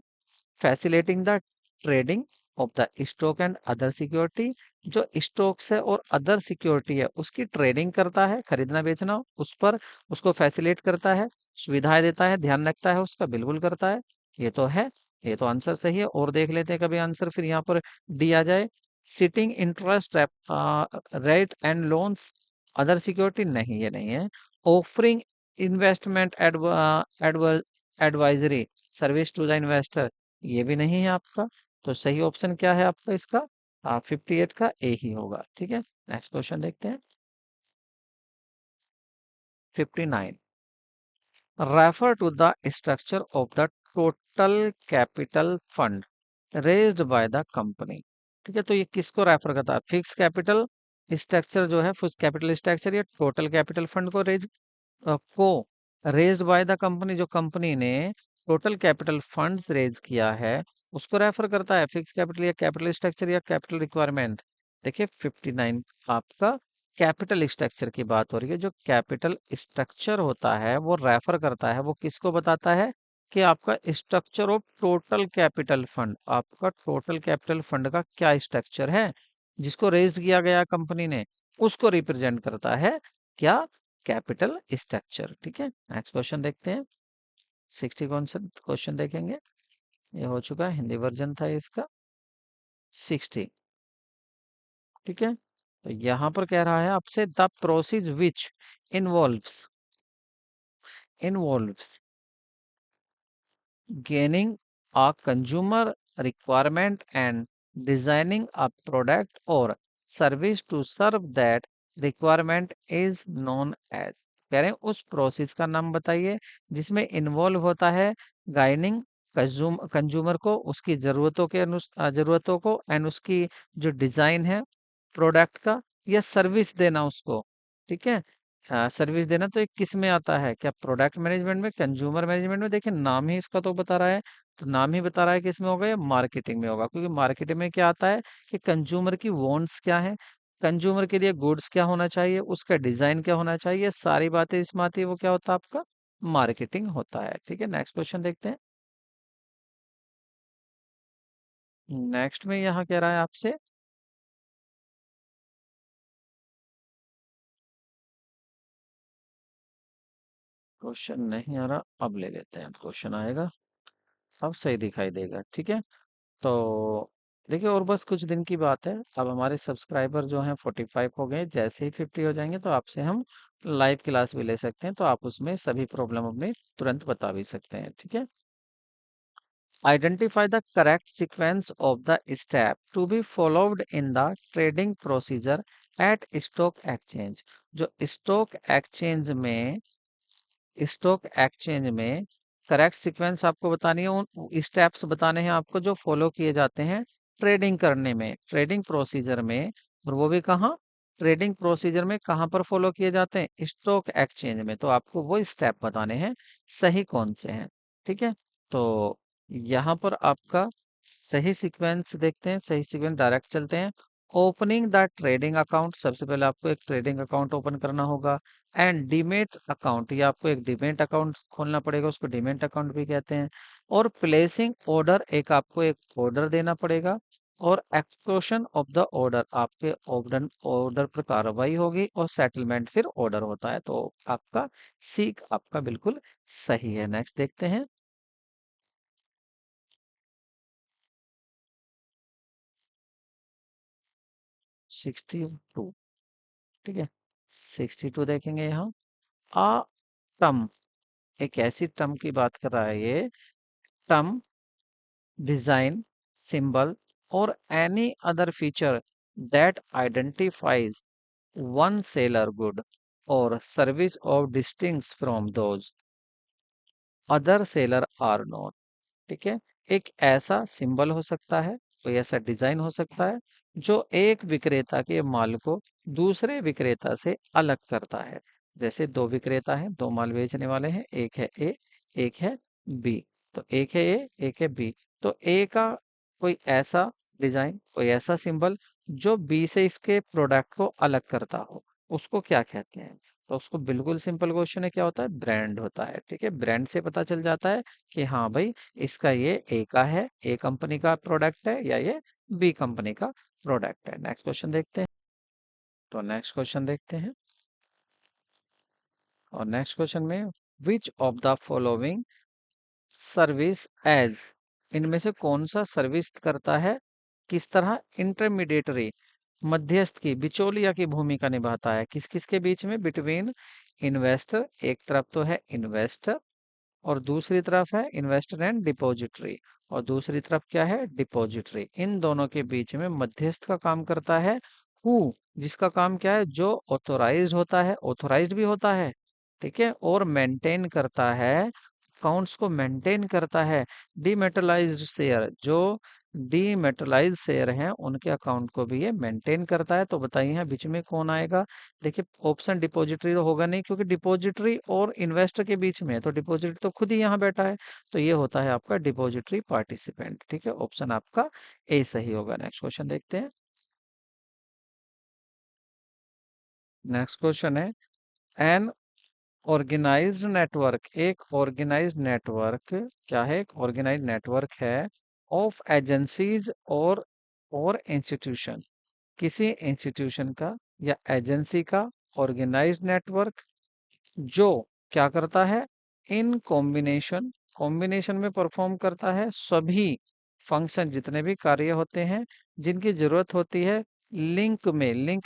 facilitating the trading of the stock and other security. जो स्टॉक्स है और अदर सिक्योरिटी है उसकी ट्रेडिंग करता है, खरीदना बेचना उस पर, उसको फैसिलिटेट करता है, सुविधाएं देता है, ध्यान रखता है उसका, बिल्कुल करता है। ये तो है, ये तो आंसर सही है। और देख लेते हैं कभी आंसर, फिर यहाँ पर डी आ जाए, setting interest rate and loans, other security नहीं, ये नहीं है। Offering investment advisory service to the investor, ये भी नहीं है आपका। तो सही ऑप्शन क्या है आपका इसका? 58 का ए ही होगा। ठीक है, नेक्स्ट क्वेश्चन देखते हैं 59, refer to the structure of the total capital fund raised by the company. ठीक है, तो ये किसको रेफर करता है? फिक्स कैपिटल स्ट्रक्चर जो है, फिक्स कैपिटल स्ट्रक्चर, या टोटल कैपिटल फंड को को रेज्ड बाय द कंपनी, जो कंपनी ने टोटल कैपिटल फंड्स रेज किया है उसको रेफर करता है? फिक्स कैपिटल, या कैपिटल स्ट्रक्चर, या कैपिटल रिक्वायरमेंट? देखिए 59 आपका कैपिटल स्ट्रक्चर की बात हो रही है। जो कैपिटल स्ट्रक्चर होता है वो रेफर करता है, वो किसको बताता है? कि आपका structure of total capital fund, आपका टोटल कैपिटल फंड का क्या स्ट्रक्चर है, जिसको रेज किया गया कंपनी ने, उसको रिप्रेजेंट करता है क्या? Capital structure. ठीक है, नेक्स्ट क्वेश्चन देखते हैं। 60 क्वेश्चन क्वेश्चन देखेंगे। ये हो चुका है, हिंदी वर्जन था इसका 60। ठीक है, तो यहाँ पर कह रहा है आपसे the process which involves involves gaining a consumer requirement and designing a product or service to serve that requirement is known as। कह रहे हैं उस प्रोसेस का नाम बताइए जिसमें इन्वॉल्व होता है गाइनिंग कंज्यूमर को उसकी जरूरतों को एंड उसकी जो डिजाइन है प्रोडक्ट का, या सर्विस देना उसको। ठीक है, सर्विस देना तो एक किस में आता है? क्या प्रोडक्ट मैनेजमेंट में, कंज्यूमर मैनेजमेंट में? देखिए नाम ही इसका तो बता रहा है, तो नाम ही बता रहा है कि इसमें होगा या मार्केटिंग में होगा, क्योंकि मार्केटिंग में क्या आता है कि कंज्यूमर की वांट्स क्या है, कंज्यूमर के लिए गुड्स क्या होना चाहिए, उसका डिजाइन क्या होना चाहिए, सारी बातें इसमें आती है, वो क्या होता है आपका? मार्केटिंग होता है। ठीक है, नेक्स्ट क्वेश्चन देखते हैं। नेक्स्ट में यहाँ कह रहा है आपसे क्वेश्चन नहीं आ रहा, अब ले लेते हैं, क्वेश्चन आएगा अब सही दिखाई देगा। ठीक है, तो देखिए और बस कुछ दिन की बात है, अब हमारे सब्सक्राइबर जो हैं 45 हो गए, जैसे ही 50 हो जाएंगे तो आपसे हम लाइव क्लास भी ले सकते हैं, तो आप उसमें सभी प्रॉब्लम अपने तुरंत बता भी सकते हैं। ठीक है, identify the correct sequence of the step to be followed in the trading procedure at stock exchange. जो स्टॉक एक्सचेंज में करेक्ट सीक्वेंस आपको बतानी है, उन स्टेप्स बताने हैं आपको जो फॉलो किए जाते हैं ट्रेडिंग करने में, ट्रेडिंग प्रोसीजर में। और वो भी कहाँ? ट्रेडिंग प्रोसीजर में कहाँ पर फॉलो किए जाते हैं? स्टॉक एक्सचेंज में। तो आपको वो स्टेप बताने हैं सही कौन से हैं। ठीक है, तो यहाँ पर आपका सही सीक्वेंस देखते हैं, सही सीक्वेंस डायरेक्ट चलते हैं। ओपनिंग द ट्रेडिंग अकाउंट, सबसे पहले आपको एक ट्रेडिंग अकाउंट ओपन करना होगा। एंड डीमेट अकाउंट, या आपको एक डीमेट अकाउंट खोलना पड़ेगा, उसको डीमेट अकाउंट भी कहते हैं। और प्लेसिंग ऑर्डर, एक आपको एक ऑर्डर देना पड़ेगा। और एक्सक्लूशन ऑफ द ऑर्डर, आपके ऑर्डर ऑर्डर पर कार्रवाई होगी। और सेटलमेंट फिर ऑर्डर होता है। तो आपका सीक आपका बिल्कुल सही है। नेक्स्ट देखते हैं। 62। ठीक है, 62 देखेंगे यहाँ। आ टर्म, एक ऐसी टर्म की बात कर रहा है ये। Term, design, symbol, or any other feature that identifies one seller good or service or distincts from those other seller are not। ठीक है, एक ऐसा सिंबल हो सकता है, कोई ऐसा डिजाइन हो सकता है जो एक विक्रेता के माल को दूसरे विक्रेता से अलग करता है। जैसे दो विक्रेता हैं, दो माल बेचने वाले हैं, एक है ए, एक है बी। तो एक है ए, एक है बी। तो ए का कोई ऐसा डिजाइन, कोई ऐसा सिंबल जो बी से इसके प्रोडक्ट को अलग करता हो, उसको क्या कहते हैं? तो उसको बिल्कुल सिंपल क्वेश्चन है, क्या होता है? ब्रांड होता है। ठीक है, ब्रांड से पता चल जाता है कि हाँ भाई इसका ये ए का है, ए कंपनी का प्रोडक्ट है, या ये बी कंपनी का प्रोडक्ट है। नेक्स्ट क्वेश्चन देखते हैं। तो नेक्स्ट क्वेश्चन देखते हैं, और नेक्स्ट क्वेश्चन में which of the following service as, इनमें से कौन सा सर्विस करता है, किस तरह इंटरमीडिएटरी, मध्यस्थ की, बिचौलिया की भूमिका निभाता है, किस किस के बीच में? बिटवीन इन्वेस्टर, एक तरफ तो है इन्वेस्टर और दूसरी तरफ है इन्वेस्टर एंड डिपॉजिटरी, और दूसरी तरफ क्या है? डिपॉजिटरी। इन दोनों के बीच में मध्यस्थ का काम करता है हु, जिसका काम क्या है? जो ऑथोराइज्ड होता है, ऑथोराइज्ड भी होता है। ठीक है, और मेंटेन करता है, अकाउंट्स को मेंटेन करता है। डीमेटलाइज्ड शेयर, जो डीमेटलाइज्ड शेयर हैं उनके अकाउंट को भी ये मेंटेन करता है। तो बताइए यहाँ बीच में कौन आएगा? देखिए ऑप्शन डिपॉजिटरी तो होगा नहीं, क्योंकि डिपॉजिटरी और इन्वेस्टर के बीच में है, तो डिपॉजिटरी तो खुद ही यहाँ बैठा है। तो ये होता है आपका डिपॉजिटरी पार्टिसिपेंट। ठीक है, ऑप्शन आपका ए सही होगा। नेक्स्ट क्वेश्चन देखते हैं। नेक्स्ट क्वेश्चन है एन ऑर्गेनाइज्ड नेटवर्क, एक ऑर्गेनाइज्ड नेटवर्क क्या है? एक ऑर्गेनाइज्ड नेटवर्क है ऑफ एजेंसीज और इंस्टीट्यूशन। किसी इंस्टीट्यूशन का या एजेंसी का ऑर्गेनाइज्ड नेटवर्क जो क्या करता है, इन कॉम्बिनेशन कॉम्बिनेशन में परफॉर्म करता है सभी फंक्शन, जितने भी कार्य होते हैं जिनकी जरूरत होती है लिंक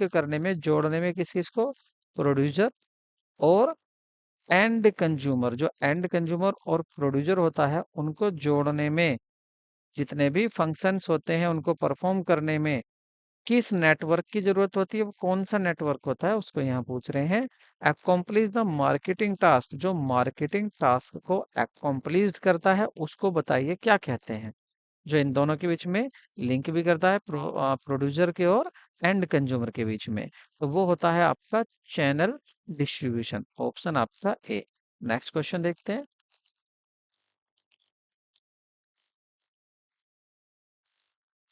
करने में, जोड़ने में, किस किस को, प्रोड्यूसर और एंड कंज्यूमर। जो एंड कंज्यूमर और प्रोड्यूसर होता है उनको जोड़ने में, जितने भी फंक्शंस होते हैं उनको परफॉर्म करने में किस नेटवर्क की जरूरत होती है, वो कौन सा नेटवर्क होता है, उसको यहाँ पूछ रहे हैं। अकॉम्प्लिश द मार्केटिंग टास्क, जो मार्केटिंग टास्क को अकॉम्प्लिश करता है उसको बताइए क्या कहते हैं, जो इन दोनों के बीच में लिंक भी करता है, प्रोड्यूसर के और एंड कंज्यूमर के बीच में। तो वो होता है आपका चैनल डिस्ट्रीब्यूशन, ऑप्शन आपका ए। नेक्स्ट क्वेश्चन देखते हैं।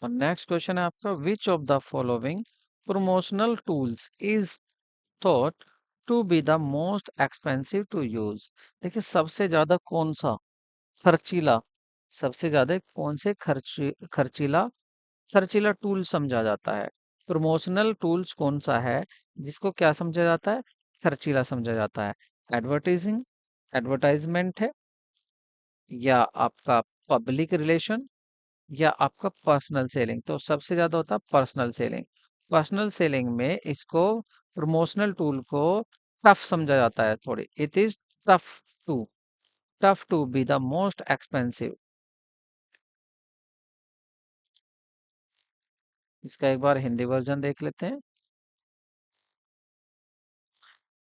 और नेक्स्ट क्वेश्चन है आपका, which of the following promotional tools is thought to be the most expensive to use. देखिए सबसे ज्यादा कौन सा खर्चीला, सबसे ज्यादा कौन से खर्चीला खर्चीला टूल समझा जाता है। प्रमोशनल टूल्स कौन सा है जिसको क्या समझा जाता है, खर्चीला समझा जाता है। एडवर्टाइजिंग, एडवर्टाइजमेंट है, या आपका पब्लिक रिलेशन, या आपका पर्सनल सेलिंग। तो सबसे ज्यादा होता है पर्सनल सेलिंग। पर्सनल सेलिंग में इसको, प्रमोशनल टूल को टफ समझा जाता है थोड़ी। It is tough to tough to be the most expensive. इसका एक बार हिंदी वर्जन देख लेते हैं।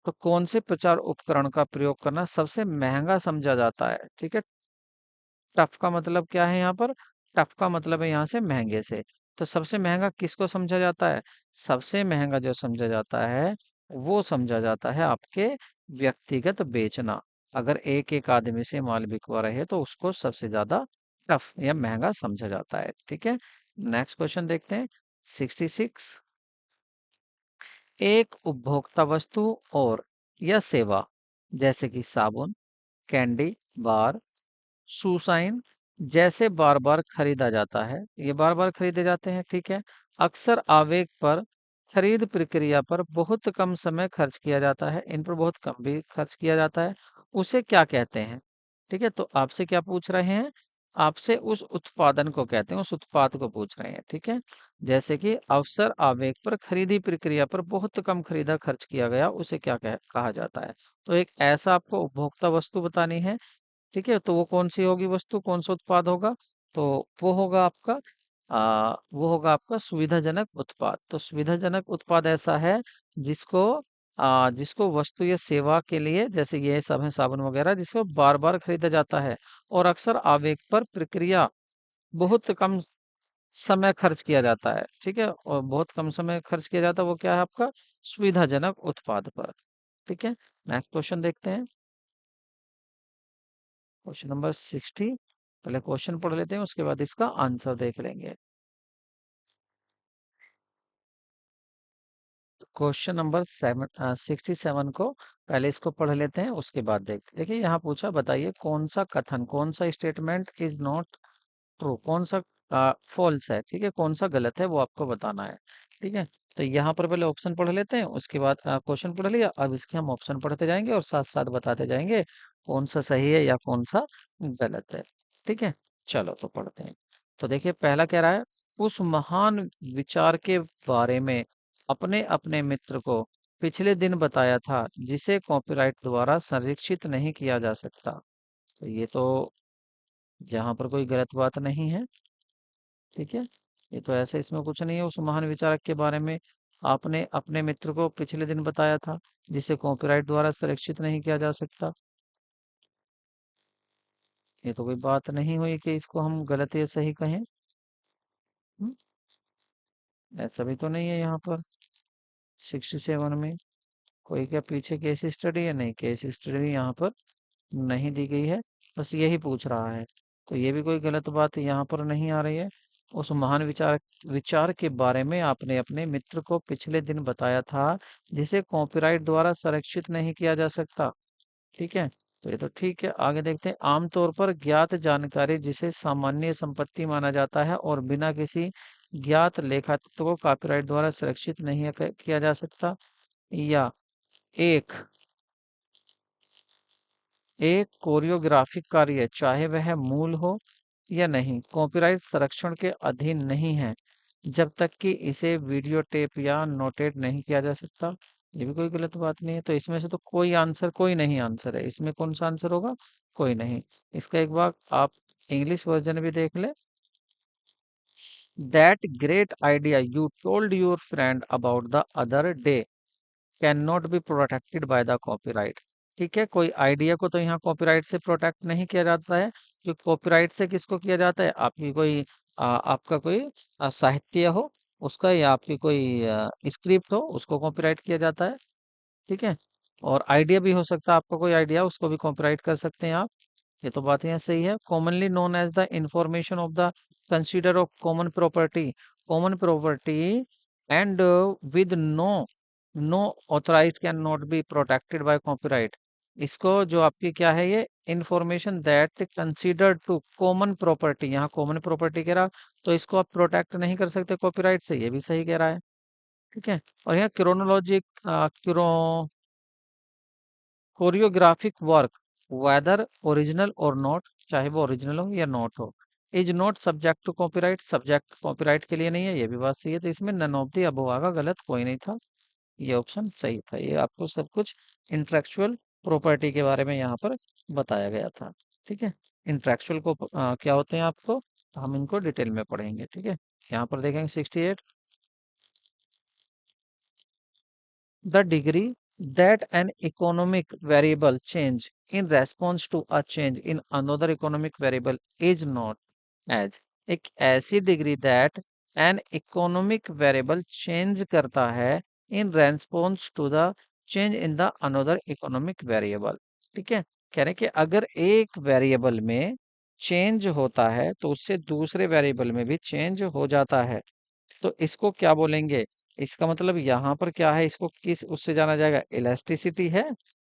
तो कौन से प्रचार उपकरण का प्रयोग करना सबसे महंगा समझा जाता है, ठीक है। टफ का मतलब क्या है यहाँ पर, टफ का मतलब है यहाँ से महंगे से। तो सबसे महंगा किसको समझा जाता है, सबसे महंगा जो समझा जाता है वो समझा जाता है आपके व्यक्तिगत बेचना। अगर एक एक आदमी से माल बिकवा रहे तो उसको सबसे ज्यादा टफ या महंगा समझा जाता है, ठीक है। नेक्स्ट क्वेश्चन देखते हैं। 66, एक उपभोक्ता वस्तु और या सेवा जैसे कि साबुन, कैंडी बार, सुसाइन जैसे बार बार खरीदा जाता है, ये बार बार खरीदे जाते हैं, ठीक है। अक्सर आवेग पर, खरीद प्रक्रिया पर बहुत कम समय खर्च किया जाता है, इन पर बहुत कम भी खर्च किया जाता है, उसे क्या कहते हैं, ठीक है। तो आपसे क्या पूछ रहे हैं, आपसे उस उत्पादन को कहते हैं, उस उत्पाद को पूछ रहे हैं, ठीक है। जैसे कि अवसर आवेग पर, खरीदी प्रक्रिया पर बहुत कम खरीदा खर्च किया गया, उसे क्या कहा जाता है। तो एक ऐसा आपको उपभोक्ता वस्तु बतानी है, ठीक है। तो वो कौन सी होगी वस्तु, कौन सा उत्पाद होगा, तो वो होगा आपका सुविधाजनक उत्पाद। तो सुविधाजनक उत्पाद ऐसा है जिसको जिसको वस्तु या सेवा के लिए, जैसे ये सब है साबुन वगैरह, जिसको बार बार खरीदा जाता है और अक्सर आवेग पर प्रक्रिया बहुत कम समय खर्च किया जाता है, ठीक है। और बहुत कम समय खर्च किया जाता है, वो क्या है आपका सुविधाजनक उत्पाद पर, ठीक है। नेक्स्ट क्वेश्चन देखते हैं। क्वेश्चन नंबर 60, पहले क्वेश्चन पढ़ लेते हैं उसके बाद इसका आंसर देख लेंगे। क्वेश्चन नंबर 67 को पहले इसको पढ़ लेते हैं उसके बाद देखते हैं। देखिए यहाँ पूछा, बताइए कौन सा कथन, कौन सा स्टेटमेंट इज नॉट ट्रू, कौन सा फॉल्स है, ठीक है, कौन सा गलत है वो आपको बताना है, ठीक है। तो यहाँ पर पहले ऑप्शन पढ़ लेते हैं, उसके बाद क्वेश्चन पढ़ लिया, अब इसके हम ऑप्शन पढ़ते जाएंगे और साथ साथ बताते जाएंगे कौन सा सही है या कौन सा गलत है, ठीक है। चलो तो पढ़ते हैं। तो देखिए पहला कह रहा है, उस महान विचार के बारे में अपने अपने मित्र को पिछले दिन बताया था जिसे कॉपीराइट द्वारा संरक्षित नहीं किया जा सकता। तो ये तो यहाँ पर कोई गलत बात नहीं है, ठीक है। ये तो ऐसे, इसमें कुछ नहीं है। उस महान विचारक के बारे में आपने अपने मित्र को पिछले दिन बताया था जिसे कॉपीराइट द्वारा संरक्षित नहीं किया जा सकता। ये तो कोई बात नहीं हुई कि इसको हम गलत या सही कहें। हम्म, ऐसा भी तो नहीं है यहाँ पर 67 में। कोई क्या पीछे केस स्टडी है, नहीं केस स्टडी यहाँ पर नहीं दी गई है, बस यही पूछ रहा है। तो ये भी कोई गलत बात यहाँ पर नहीं आ रही है। उस महान विचार विचार के बारे में आपने अपने मित्र को पिछले दिन बताया था जिसे कॉपीराइट द्वारा संरक्षित नहीं किया जा सकता, ठीक है। तो ये तो ठीक है। आगे देखते हैं। आमतौर पर ज्ञात जानकारी जिसे सामान्य संपत्ति माना जाता है और बिना किसी ज्ञात लेखाचित्र को कॉपीराइट द्वारा सुरक्षित नहीं किया जा सकता, या एक एक कोरियोग्राफिक कार्य चाहे वह मूल हो या नहीं कॉपीराइट संरक्षण के अधीन नहीं है जब तक कि इसे वीडियो टेप या नोटेट नहीं किया जा सकता। ये भी कोई गलत बात नहीं है, तो इसमें से तो कोई नहीं आंसर है। इसमें कौन सा आंसर होगा? कोई नहीं। इसका एक बार आप इंग्लिश वर्जन भी देख ले। That great idea you told your friend about the other day can not be protected by the copyright. ठीक है, कोई आइडिया को तो यहाँ कॉपीराइट से प्रोटेक्ट नहीं किया जाता है। कि कॉपीराइट से किसको किया जाता है? आपकी कोई आपका कोई साहित्य हो उसका, या आपकी कोई स्क्रिप्ट हो उसको कॉपीराइट किया जाता है। ठीक है, और आइडिया भी हो सकता है, आपका कोई आइडिया उसको भी कॉपीराइट कर सकते हैं आप। ये तो बात यहाँ सही है। Commonly known as the information of the consider of common property and with no no authorise can not be protected by copyright. इसको जो आपकी क्या है, ये information that considered to common property, यहाँ कॉमन प्रॉपर्टी कह रहा, तो इसको आप प्रोटेक्ट नहीं कर सकते कॉपीराइट से, ये भी सही कह रहा है। ठीक है, और यहाँ chronologic choreographic work whether original और नॉट, चाहे वो ओरिजिनल हो या नॉट हो, is not subject to copyright, subject copyright के लिए नहीं है। ये भी बात सही है, तो इसमें नन ऑफ द अबव आगा, गलत कोई नहीं था। ये ऑप्शन सही था। ये आपको सब कुछ इंटेलेक्चुअल प्रॉपर्टी के बारे में यहाँ पर बताया गया था। ठीक है, इंटेलेक्चुअल को क्या होते हैं आपको, तो हम इनको डिटेल में पढ़ेंगे। ठीक है, यहाँ पर देखेंगे 68, the degree that an economic variable change in response to a change in another economic variable is not as, एक ऐसी degree that an economic variable change करता है in response to the change in the another economic variable। ठीक है, कह रहे हैं कि अगर एक वेरिएबल में चेंज होता है तो उससे दूसरे वेरिएबल में भी चेंज हो जाता है, तो इसको क्या बोलेंगे? इसका मतलब यहाँ पर क्या है, इसको किस उससे जाना जाएगा? इलास्टिसिटी है,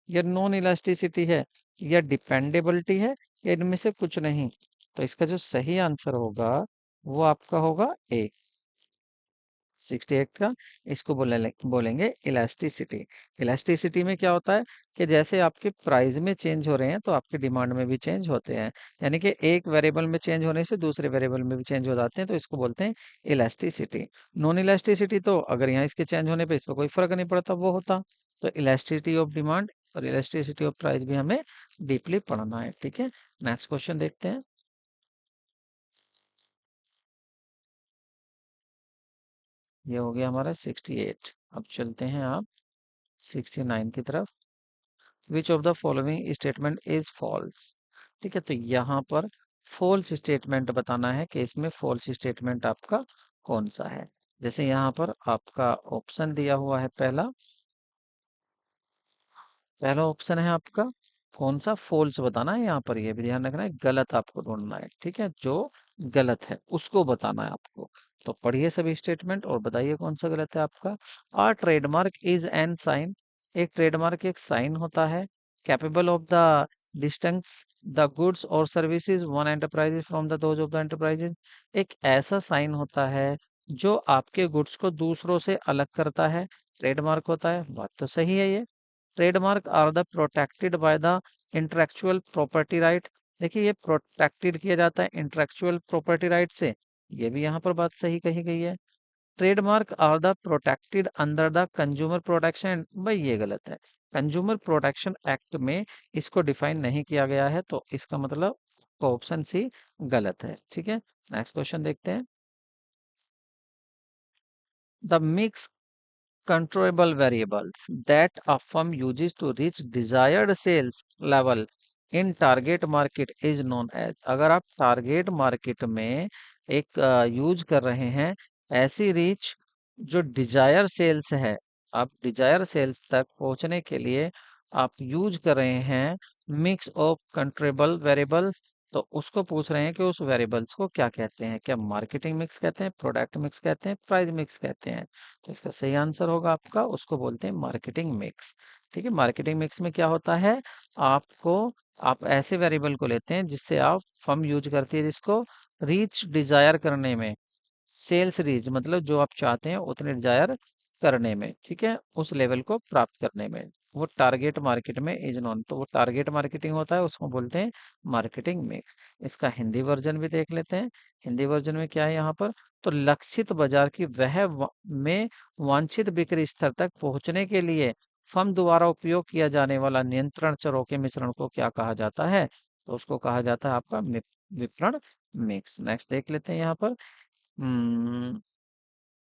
या नॉन इलास्टिसिटी है, या डिपेंडेबिलिटी है, या इनमें से कुछ नहीं। तो इसका जो सही आंसर होगा वो आपका होगा ए, 68 का। इसको बोलेंगे इलास्टिसिटी। इलास्टिसिटी में क्या होता है कि जैसे आपके प्राइस में चेंज हो रहे हैं तो आपके डिमांड में भी चेंज होते हैं, यानी कि एक वेरिएबल में चेंज होने से दूसरे वेरिएबल में भी चेंज हो जाते हैं, तो इसको बोलते हैं इलास्टिसिटी। नॉन इलास्टिसिटी तो अगर यहाँ इसके चेंज होने पे इस पर कोई फर्क नहीं पड़ता वो होता। तो इलास्टिसिटी ऑफ डिमांड और इलास्टिसिटी ऑफ प्राइस भी हमें डीपली पढ़ना है। ठीक है, नेक्स्ट क्वेश्चन देखते हैं। ये हो गया हमारा 68। अब चलते हैं आप 69 की तरफ। Which of the following statement is false. ठीक है, तो यहाँ पर फॉल्स स्टेटमेंट बताना है कि इसमें फॉल्स स्टेटमेंट आपका कौन सा है। जैसे यहाँ पर आपका ऑप्शन दिया हुआ है, पहला पहला ऑप्शन है आपका कौन सा, फॉल्स बताना है। यहाँ पर ये भी ध्यान रखना है, गलत आपको ढूंढना है। ठीक है, जो गलत है उसको बताना है आपको। तो पढ़िए सभी स्टेटमेंट और बताइए कौन सा गलत है आपका। A trademark is an sign, एक ट्रेडमार्क एक साइन होता है। Capable of the distinguish the goods और services one enterprises from the those of the enterprises, एक ऐसा साइन होता है जो आपके गुड्स को दूसरों से अलग करता है, ट्रेडमार्क होता है। बात तो सही है ये। Trademark are the protected by the intellectual property right, देखिए ये प्रोटेक्टेड किया जाता है इंटेलेक्चुअल प्रॉपर्टी राइट से, ये भी यहाँ पर बात सही कही गई है। Trademark are the protected under the consumer protection, भाई ये गलत है। कंज्यूमर प्रोटेक्शन एक्ट में इसको डिफाइन नहीं किया गया है, तो इसका मतलब ऑप्शन सी गलत है। ठीक है, नेक्स्ट क्वेश्चन देखते हैं। The mix controllable variables that a firm uses to reach desired sales level in target market is known as, अगर आप टारगेट मार्केट में एक यूज कर रहे हैं ऐसी रीच जो डिजायर सेल्स है, आप डिजायर सेल्स तक पहुंचने के लिए आप यूज कर रहे हैं मिक्स ऑफ कंट्रोलेबल वेरिएबल्स, तो उसको पूछ रहे हैं कि उस वेरिएबल्स को क्या कहते हैं, क्या मार्केटिंग मिक्स कहते हैं, प्रोडक्ट मिक्स कहते हैं, प्राइस मिक्स कहते हैं। तो इसका सही आंसर होगा आपका, उसको बोलते हैं मार्केटिंग मिक्स। ठीक है, मार्केटिंग मिक्स में क्या होता है, आपको आप ऐसे वेरिएबल को लेते हैं जिससे आप फर्म यूज करती है जिसको रीच डिजायर करने में सेल्स रीच मतलब जो आप चाहते हैं उतने डिजायर करने में, ठीक है, उस लेवल को प्राप्त करने में। वो टारगेट मार्केट में इज नॉन, तो वो टारगेट मार्केटिंग होता है, उसको बोलते हैं मार्केटिंग मिक्स। इसका हिंदी वर्जन भी देख लेते हैं। हिंदी वर्जन में क्या है यहाँ पर, तो लक्षित बाजार की में वांछित बिक्री स्तर तक पहुंचने के लिए फर्म द्वारा उपयोग किया जाने वाला नियंत्रण चरों के मिश्रण को क्या कहा जाता है, तो उसको कहा जाता है आपका विपणन मिक्स। नेक्स्ट देख लेते हैं यहाँ पर। हम्म,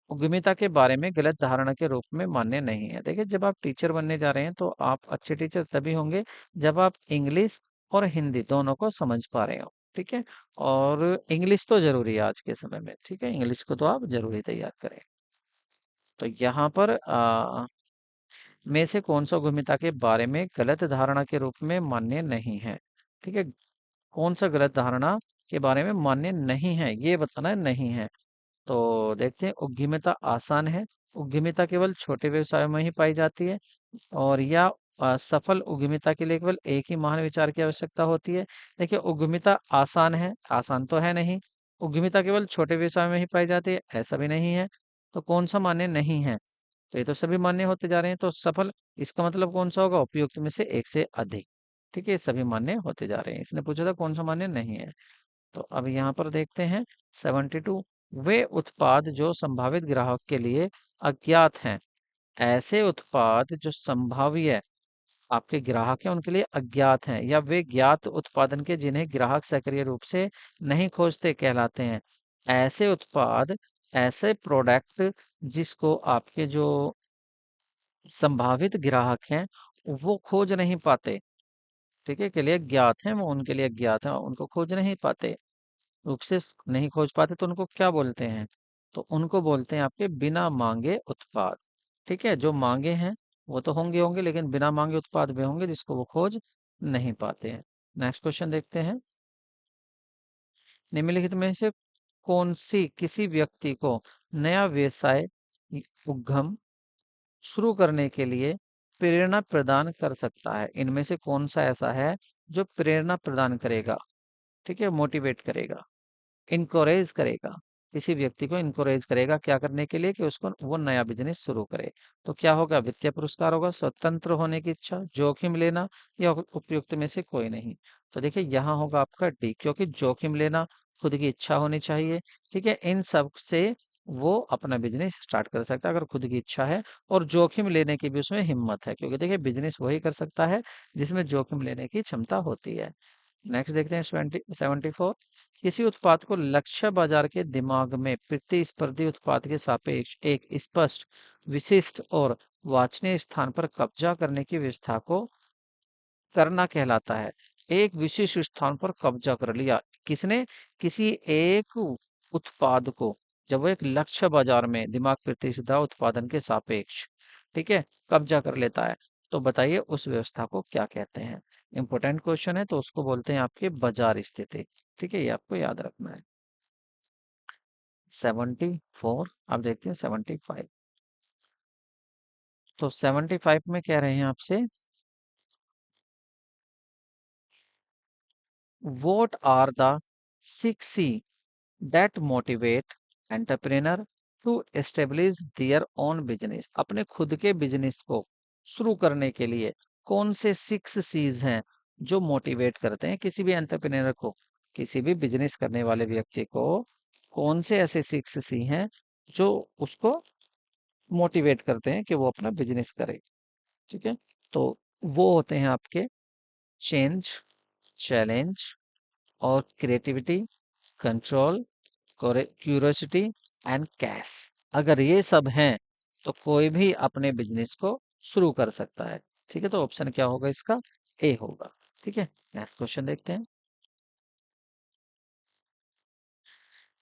उद्यमिता के बारे में गलत धारणा के रूप में मान्य नहीं है। देखिए, जब आप टीचर बनने जा रहे हैं तो आप अच्छे टीचर तभी होंगे जब आप इंग्लिश और हिंदी दोनों को समझ पा रहे हो, ठीक है। और इंग्लिश तो जरूरी है आज के समय में, ठीक है, इंग्लिश को तो आप जरूरी तैयार करें। तो यहाँ पर में से कौन सा उद्यमिता के बारे में गलत धारणा के रूप में मान्य नहीं है, ठीक है। कौन सा गलत धारणा के बारे में मान्य नहीं है, ये बताना है, नहीं है। तो देखते हैं, उद्यमिता आसान है, उद्यमिता केवल छोटे व्यवसायों में ही पाई जाती है, और या सफल उद्यमिता के लिए केवल एक ही महान विचार की आवश्यकता होती है। देखिए, उद्यमिता आसान है, आसान तो है नहीं। उद्यमिता केवल छोटे व्यवसाय में ही पाई जाती है, ऐसा भी नहीं है। तो कौन सा मान्य नहीं है, तो ये तो सभी मान्य होते जा रहे हैं। तो सफल, इसका मतलब कौन सा होगा, उपयुक्त में से एक से अधिक, ठीक है, ये सभी मान्य होते जा रहे हैं। इसने पूछा था कौन सा मान्य नहीं है। तो अब यहाँ पर देखते हैं 72, वे उत्पाद जो संभावित ग्राहक के लिए अज्ञात हैं। ऐसे उत्पाद जो संभाव्य आपके ग्राहक हैं उनके लिए अज्ञात हैं, या वे ज्ञात उत्पादन के जिन्हें ग्राहक सक्रिय रूप से नहीं खोजते कहलाते हैं। ऐसे उत्पाद, ऐसे प्रोडक्ट जिसको आपके जो संभावित ग्राहक हैं वो खोज नहीं पाते, ठीक है, के लिए ज्ञात हैं, वो उनके लिए ज्ञात है, उनको खोज नहीं पाते, रूप से नहीं खोज पाते, तो उनको क्या बोलते हैं, तो उनको बोलते हैं आपके बिना मांगे उत्पाद, ठीक है। जो मांगे हैं वो तो होंगे होंगे, लेकिन बिना मांगे उत्पाद वे होंगे जिसको वो खोज नहीं पाते हैं। नेक्स्ट क्वेश्चन देखते हैं। निम्नलिखित में से कौन सी किसी व्यक्ति को नया व्यवसाय उद्यम शुरू करने के लिए प्रेरणा प्रदान कर सकता है। इनमें से कौन सा ऐसा है जो प्रेरणा प्रदान करेगा, ठीक है, मोटिवेट करेगा, इनकरेज करेगा, किसी व्यक्ति को इनकरेज करेगा क्या करने के लिए, कि उसको वो नया बिजनेस शुरू करे। तो क्या होगा, वित्तीय पुरस्कार होगा, स्वतंत्र होने की इच्छा, जोखिम लेना, या उपयुक्त में से कोई नहीं। तो देखिए, यहाँ होगा आपका डी, क्योंकि जोखिम लेना, खुद की इच्छा होनी चाहिए, ठीक है, इन सब से वो अपना बिजनेस स्टार्ट कर सकता है अगर खुद की इच्छा है, और जोखिम लेने की भी उसमें हिम्मत है, क्योंकि देखिए बिजनेस वही कर सकता है जिसमें जोखिम लेने की क्षमता होती है। नेक्स्ट देखते हैं 74, किसी उत्पाद को लक्ष्य बाजार के दिमाग में प्रतिस्पर्धी उत्पाद के सापेक्ष एक स्पष्ट, विशिष्ट और वांछनीय स्थान पर कब्जा करने की व्यवस्था को करना कहलाता है। एक विशिष्ट स्थान पर कब्जा कर लिया किसने, किसी एक उत्पाद को, जब वो एक लक्ष्य बाजार में दिमाग प्रतिस्पर्धा उत्पादन के सापेक्ष, ठीक है, कब्जा कर लेता है, तो बताइए उस व्यवस्था को क्या कहते हैं। इंपॉर्टेंट क्वेश्चन है, तो उसको बोलते हैं आपके बाजार स्थिति, ठीक है, ये आपको याद रखना है। 74, अब देखते हैं 75। तो 75 में कह रहे हैं आपसे, what are the 6 C that motivate entrepreneur to establish their own business। अपने खुद के बिजनेस को शुरू करने के लिए कौन से 6 C's हैं जो मोटिवेट करते हैं किसी भी एंटरप्रेन्योर को, किसी भी बिजनेस करने वाले व्यक्ति को, कौन से ऐसे 6 C हैं जो उसको मोटिवेट करते हैं कि वो अपना बिजनेस करे, ठीक है। तो वो होते हैं आपके चेंज, चैलेंज, और creativity, control, curiosity and cash. अगर ये सब हैं तो कोई भी अपने बिजनेस को शुरू कर सकता है, ठीक है। तो ऑप्शन क्या होगा इसका, ए होगा, ठीक है। नेक्स्ट क्वेश्चन देखते हैं।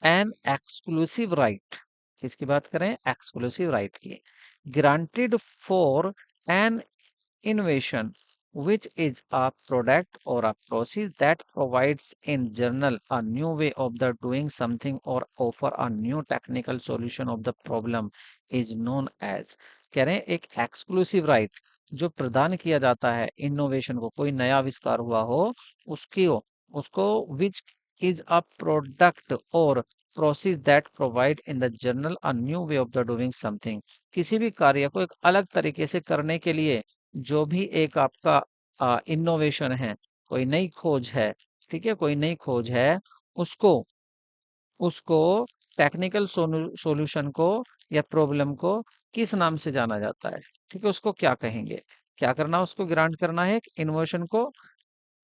एन एक्सक्लूसिव राइट, किसकी बात करें, एक्सक्लूसिव राइट की, granted for an innovation which is a product or a process that provides in general a new way of the doing something or offer a new technical solution of the problem is known as। कह रहे हैं एक exclusive right जो प्रदान किया जाता है innovation को, कोई नया आविष्कार हुआ हो उसकी, उसको विच इज अ प्रोडक्ट और process that provide in the journal a new way of the doing something. किसी भी कार्य को एक अलग तरीके से करने के लिए जो भी एक आपका इनोवेशन है, कोई नई खोज है, ठीक है, कोई नई खोज है, उसको उसको टेक्निकल सॉल्यूशन को या प्रॉब्लम को किस नाम से जाना जाता है, ठीक है, उसको क्या कहेंगे। क्या करना, उसको ग्रांट करना है, इनोवेशन को,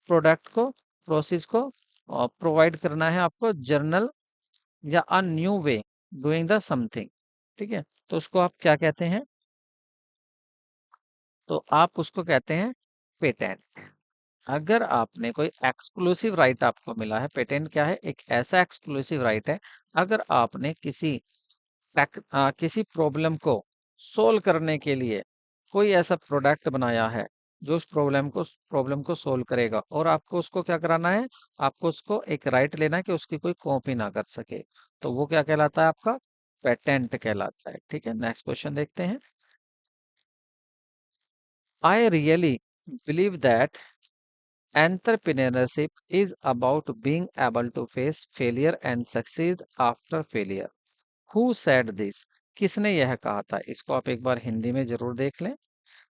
प्रोडक्ट को, प्रोसेस को प्रोवाइड करना है आपको जर्नल या a new way doing the something, ठीक है, तो उसको आप क्या कहते हैं, तो आप उसको कहते हैं पेटेंट। अगर आपने कोई एक्सक्लूसिव राइट आपको मिला है, पेटेंट क्या है, एक ऐसा एक्सक्लूसिव राइट है, अगर आपने किसी प्रॉब्लम को सोल्व करने के लिए कोई ऐसा प्रोडक्ट बनाया है जो उस प्रॉब्लम को सोल्व करेगा, और आपको उसको क्या कराना है, आपको उसको एक राइट लेना है कि उसकी कोई कॉपी ना कर सके, तो वो क्या कहलाता है, आपका पेटेंट कहलाता है। ठीक है, नेक्स्ट क्वेश्चन देखते हैं। I really believe that entrepreneurship is about being able to face failure and succeed after failure. Who said this? किसने यह कहा था? इसको आप एक बार हिंदी में जरूर देख लें।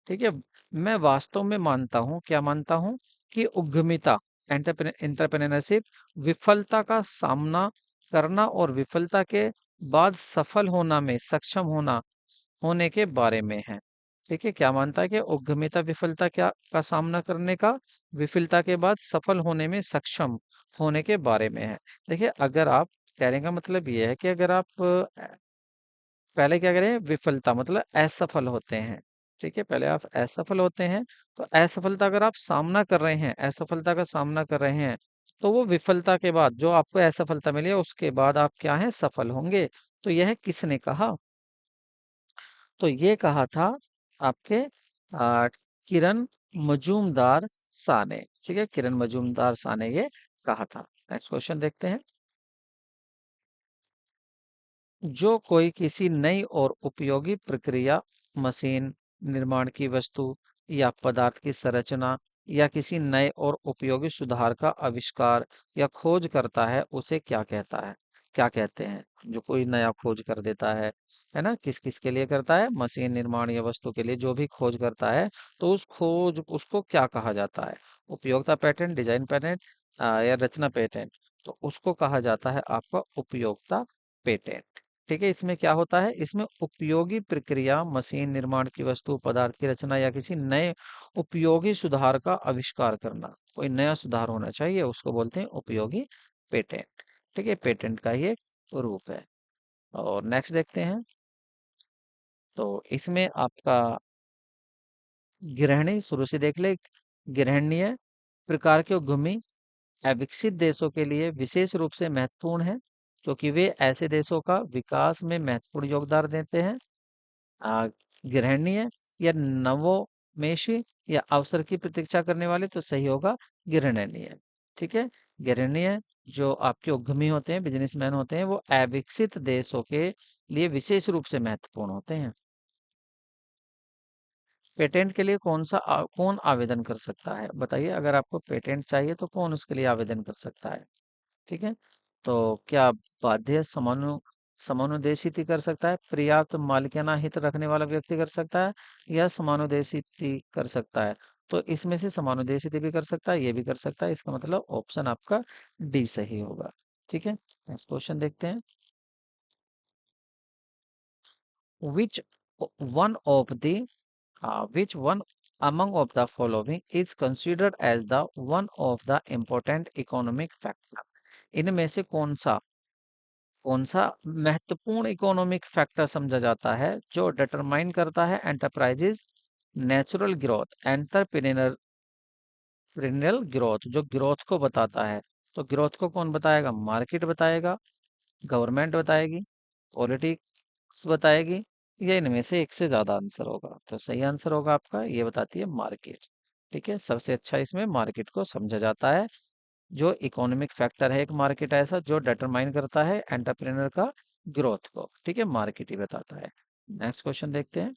ठीक है, मैं वास्तव में मानता हूं, क्या मानता हूं, कि उद्यमिता, एंटरप्रेन्योरशिप विफलता का सामना करना और विफलता के बाद सफल होना में सक्षम होने के बारे में है। ठीक है, क्या मानता है कि उद्यमिता विफलता क्या का सामना करने का, विफलता के बाद सफल होने में सक्षम होने के बारे में है। देखिए, अगर आप, कहने का मतलब ये है कि अगर आप पहले क्या करें, विफलता मतलब असफल होते हैं, ठीक है, पहले आप असफल होते हैं, तो असफलता अगर आप सामना कर रहे हैं, असफलता का सामना कर रहे हैं, तो वो विफलता के बाद जो आपको असफलता मिली है उसके बाद आप क्या है, सफल होंगे। तो यह किसने कहा, तो ये कहा था आपके किरण मजूमदार शाह ने। ठीक है, किरण मजूमदार शाह ने ये कहा था। नेक्स्ट क्वेश्चन देखते हैं। जो कोई किसी नई और उपयोगी प्रक्रिया, मशीन, निर्माण की वस्तु या पदार्थ की संरचना या किसी नए और उपयोगी सुधार का आविष्कार या खोज करता है, उसे क्या कहता है, क्या कहते हैं? जो कोई नया खोज कर देता है ना, किस किस के लिए करता है, मशीन, निर्माण या वस्तु के लिए जो भी खोज करता है, तो उस खोज उसको क्या कहा जाता है? उपयोगिता पेटेंट, डिजाइन पेटेंट या रचना पेटेंट? तो उसको कहा जाता है आपका उपयोगिता पेटेंट। ठीक है, इसमें क्या होता है, इसमें उपयोगी प्रक्रिया, मशीन, निर्माण की वस्तु, पदार्थ की रचना या किसी नए उपयोगी सुधार का आविष्कार करना, कोई नया सुधार होना चाहिए, उसको बोलते हैं उपयोगी पेटेंट। ठीक है, पेटेंट का ये रूप है। और नेक्स्ट देखते हैं। तो इसमें आपका गृहिणी शुरू से देख ले, गृहणीय प्रकार के उद्यमी विकसित देशों के लिए विशेष रूप से महत्वपूर्ण है, क्योंकि वे ऐसे देशों का विकास में महत्वपूर्ण योगदान देते हैं। आ, गृहणीय या नवोन्मेषी या अवसर की प्रतीक्षा करने वाले, तो सही होगा गृहणीय। ठीक है, गृहणीय जो आपके उद्यमी होते हैं, बिजनेसमैन होते हैं, वो अविकसित देशों के लिए विशेष रूप से महत्वपूर्ण होते हैं। पेटेंट के लिए कौन आवेदन कर सकता है, बताइए, अगर आपको पेटेंट चाहिए तो कौन उसके लिए आवेदन कर सकता है? ठीक है, तो क्या बाध्य समानुदेशित कर सकता है, पर्याप्त मालिकाना हित रखने वाला व्यक्ति कर सकता है, या समानुदेशित कर सकता है? तो इसमें से समानुदेशित भी कर सकता है, ये भी कर सकता है, इसका मतलब ऑप्शन आपका डी सही होगा। ठीक है, नेक्स्ट क्वेश्चन देखते हैं। Which one of the which one among of the following is considered as the one of the important economic factor? इनमें से कौन सा महत्वपूर्ण इकोनॉमिक फैक्टर समझा जाता है जो डिटरमाइन करता है enterprises natural growth, entrepreneurial growth, जो ग्रोथ को बताता है? तो ग्रोथ को कौन बताएगा, मार्केट बताएगा, गवर्नमेंट बताएगी, पॉलिटिक्स बताएगी, या इनमें से एक से ज्यादा आंसर होगा? तो सही आंसर होगा आपका, ये बताती है मार्केट। ठीक है, सबसे अच्छा इसमें मार्केट को समझा जाता है, जो इकोनॉमिक फैक्टर है एक मार्केट ऐसा जो डिटरमाइन करता है एंटरप्रेन्योर का ग्रोथ को। ठीक है, मार्केट ही बताता है। नेक्स्ट क्वेश्चन देखते हैं।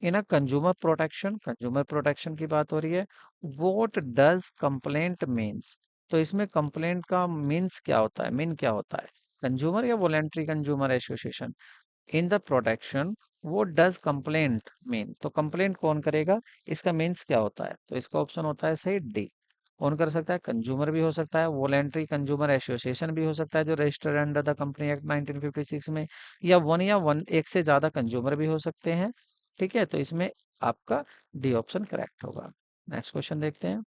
इन कंज्यूमर प्रोटेक्शन की बात हो रही है। What does complaint means? तो इसमें कंप्लेंट का मीन्स क्या होता है, मीन क्या होता है? कंज्यूमर या voluntary consumer association? In the protection वो डज कंप्लेंट मीन, तो कंप्लेंट कौन करेगा, इसका मीन्स क्या होता है? तो इसका ऑप्शन होता है सही डी। कौन कर सकता है? कंज्यूमर भी हो सकता है, वॉलेंट्री कंज्यूमर एसोसिएशन भी हो सकता है जो registered under the company act 1956 में, या वन एक से ज्यादा कंज्यूमर भी हो सकते हैं। ठीक है, तो इसमें आपका डी ऑप्शन करेक्ट होगा। नेक्स्ट क्वेश्चन देखते हैं।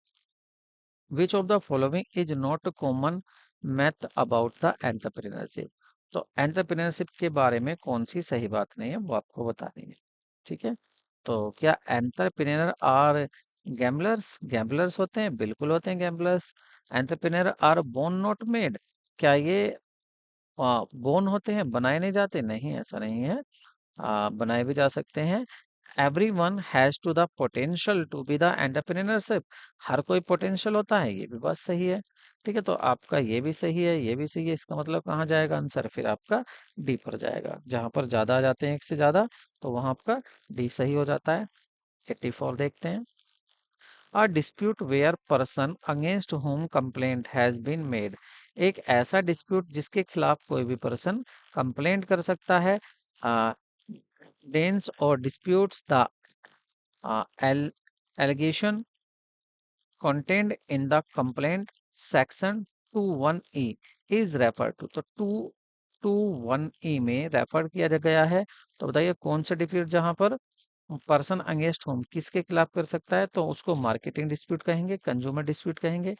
Which of the following is not common math about the entrepreneurship? तो एंटरप्रेन्योरशिप के बारे में कौन सी सही बात नहीं है वो आपको बतानी है। ठीक है, तो क्या एंटरप्रेन्योर आर गैम्बलर्स? गैम्बलर्स होते हैं, बिल्कुल होते हैं gamblers. Entrepreneur are born not made? क्या ये बोर्न होते हैं, बनाए नहीं जाते? नहीं, ऐसा नहीं है, बनाए भी जा सकते हैं। Everyone has to the potential to be the entrepreneurship? हर कोई पोटेंशियल होता है, ये भी बात सही है। ठीक है, तो आपका ये भी सही है, ये भी सही है। इसका मतलब कहाँ जाएगा आंसर? फिर आपका डी पर जाएगा। जहां पर ज्यादा आ जाते हैं एक से ज्यादा, तो वहां आपका डी सही हो जाता है। 84 देखते हैं। A dispute where person against home complaint has been made? एक ऐसा डिस्प्यूट जिसके खिलाफ कोई भी पर्सन कंप्लेंट कर सकता है। डेंस और disputes the allegation contained in the complaint section 21E is referred to? तो 221E में रेफर किया गया है। तो बताइए कौन सा डिस्प्यूट जहां पर पर्सन अगेंस्ट होम किसके खिलाफ कर सकता है? तो उसको मार्केटिंग डिस्प्यूट कहेंगे, कंज्यूमर डिस्प्यूट कहेंगे,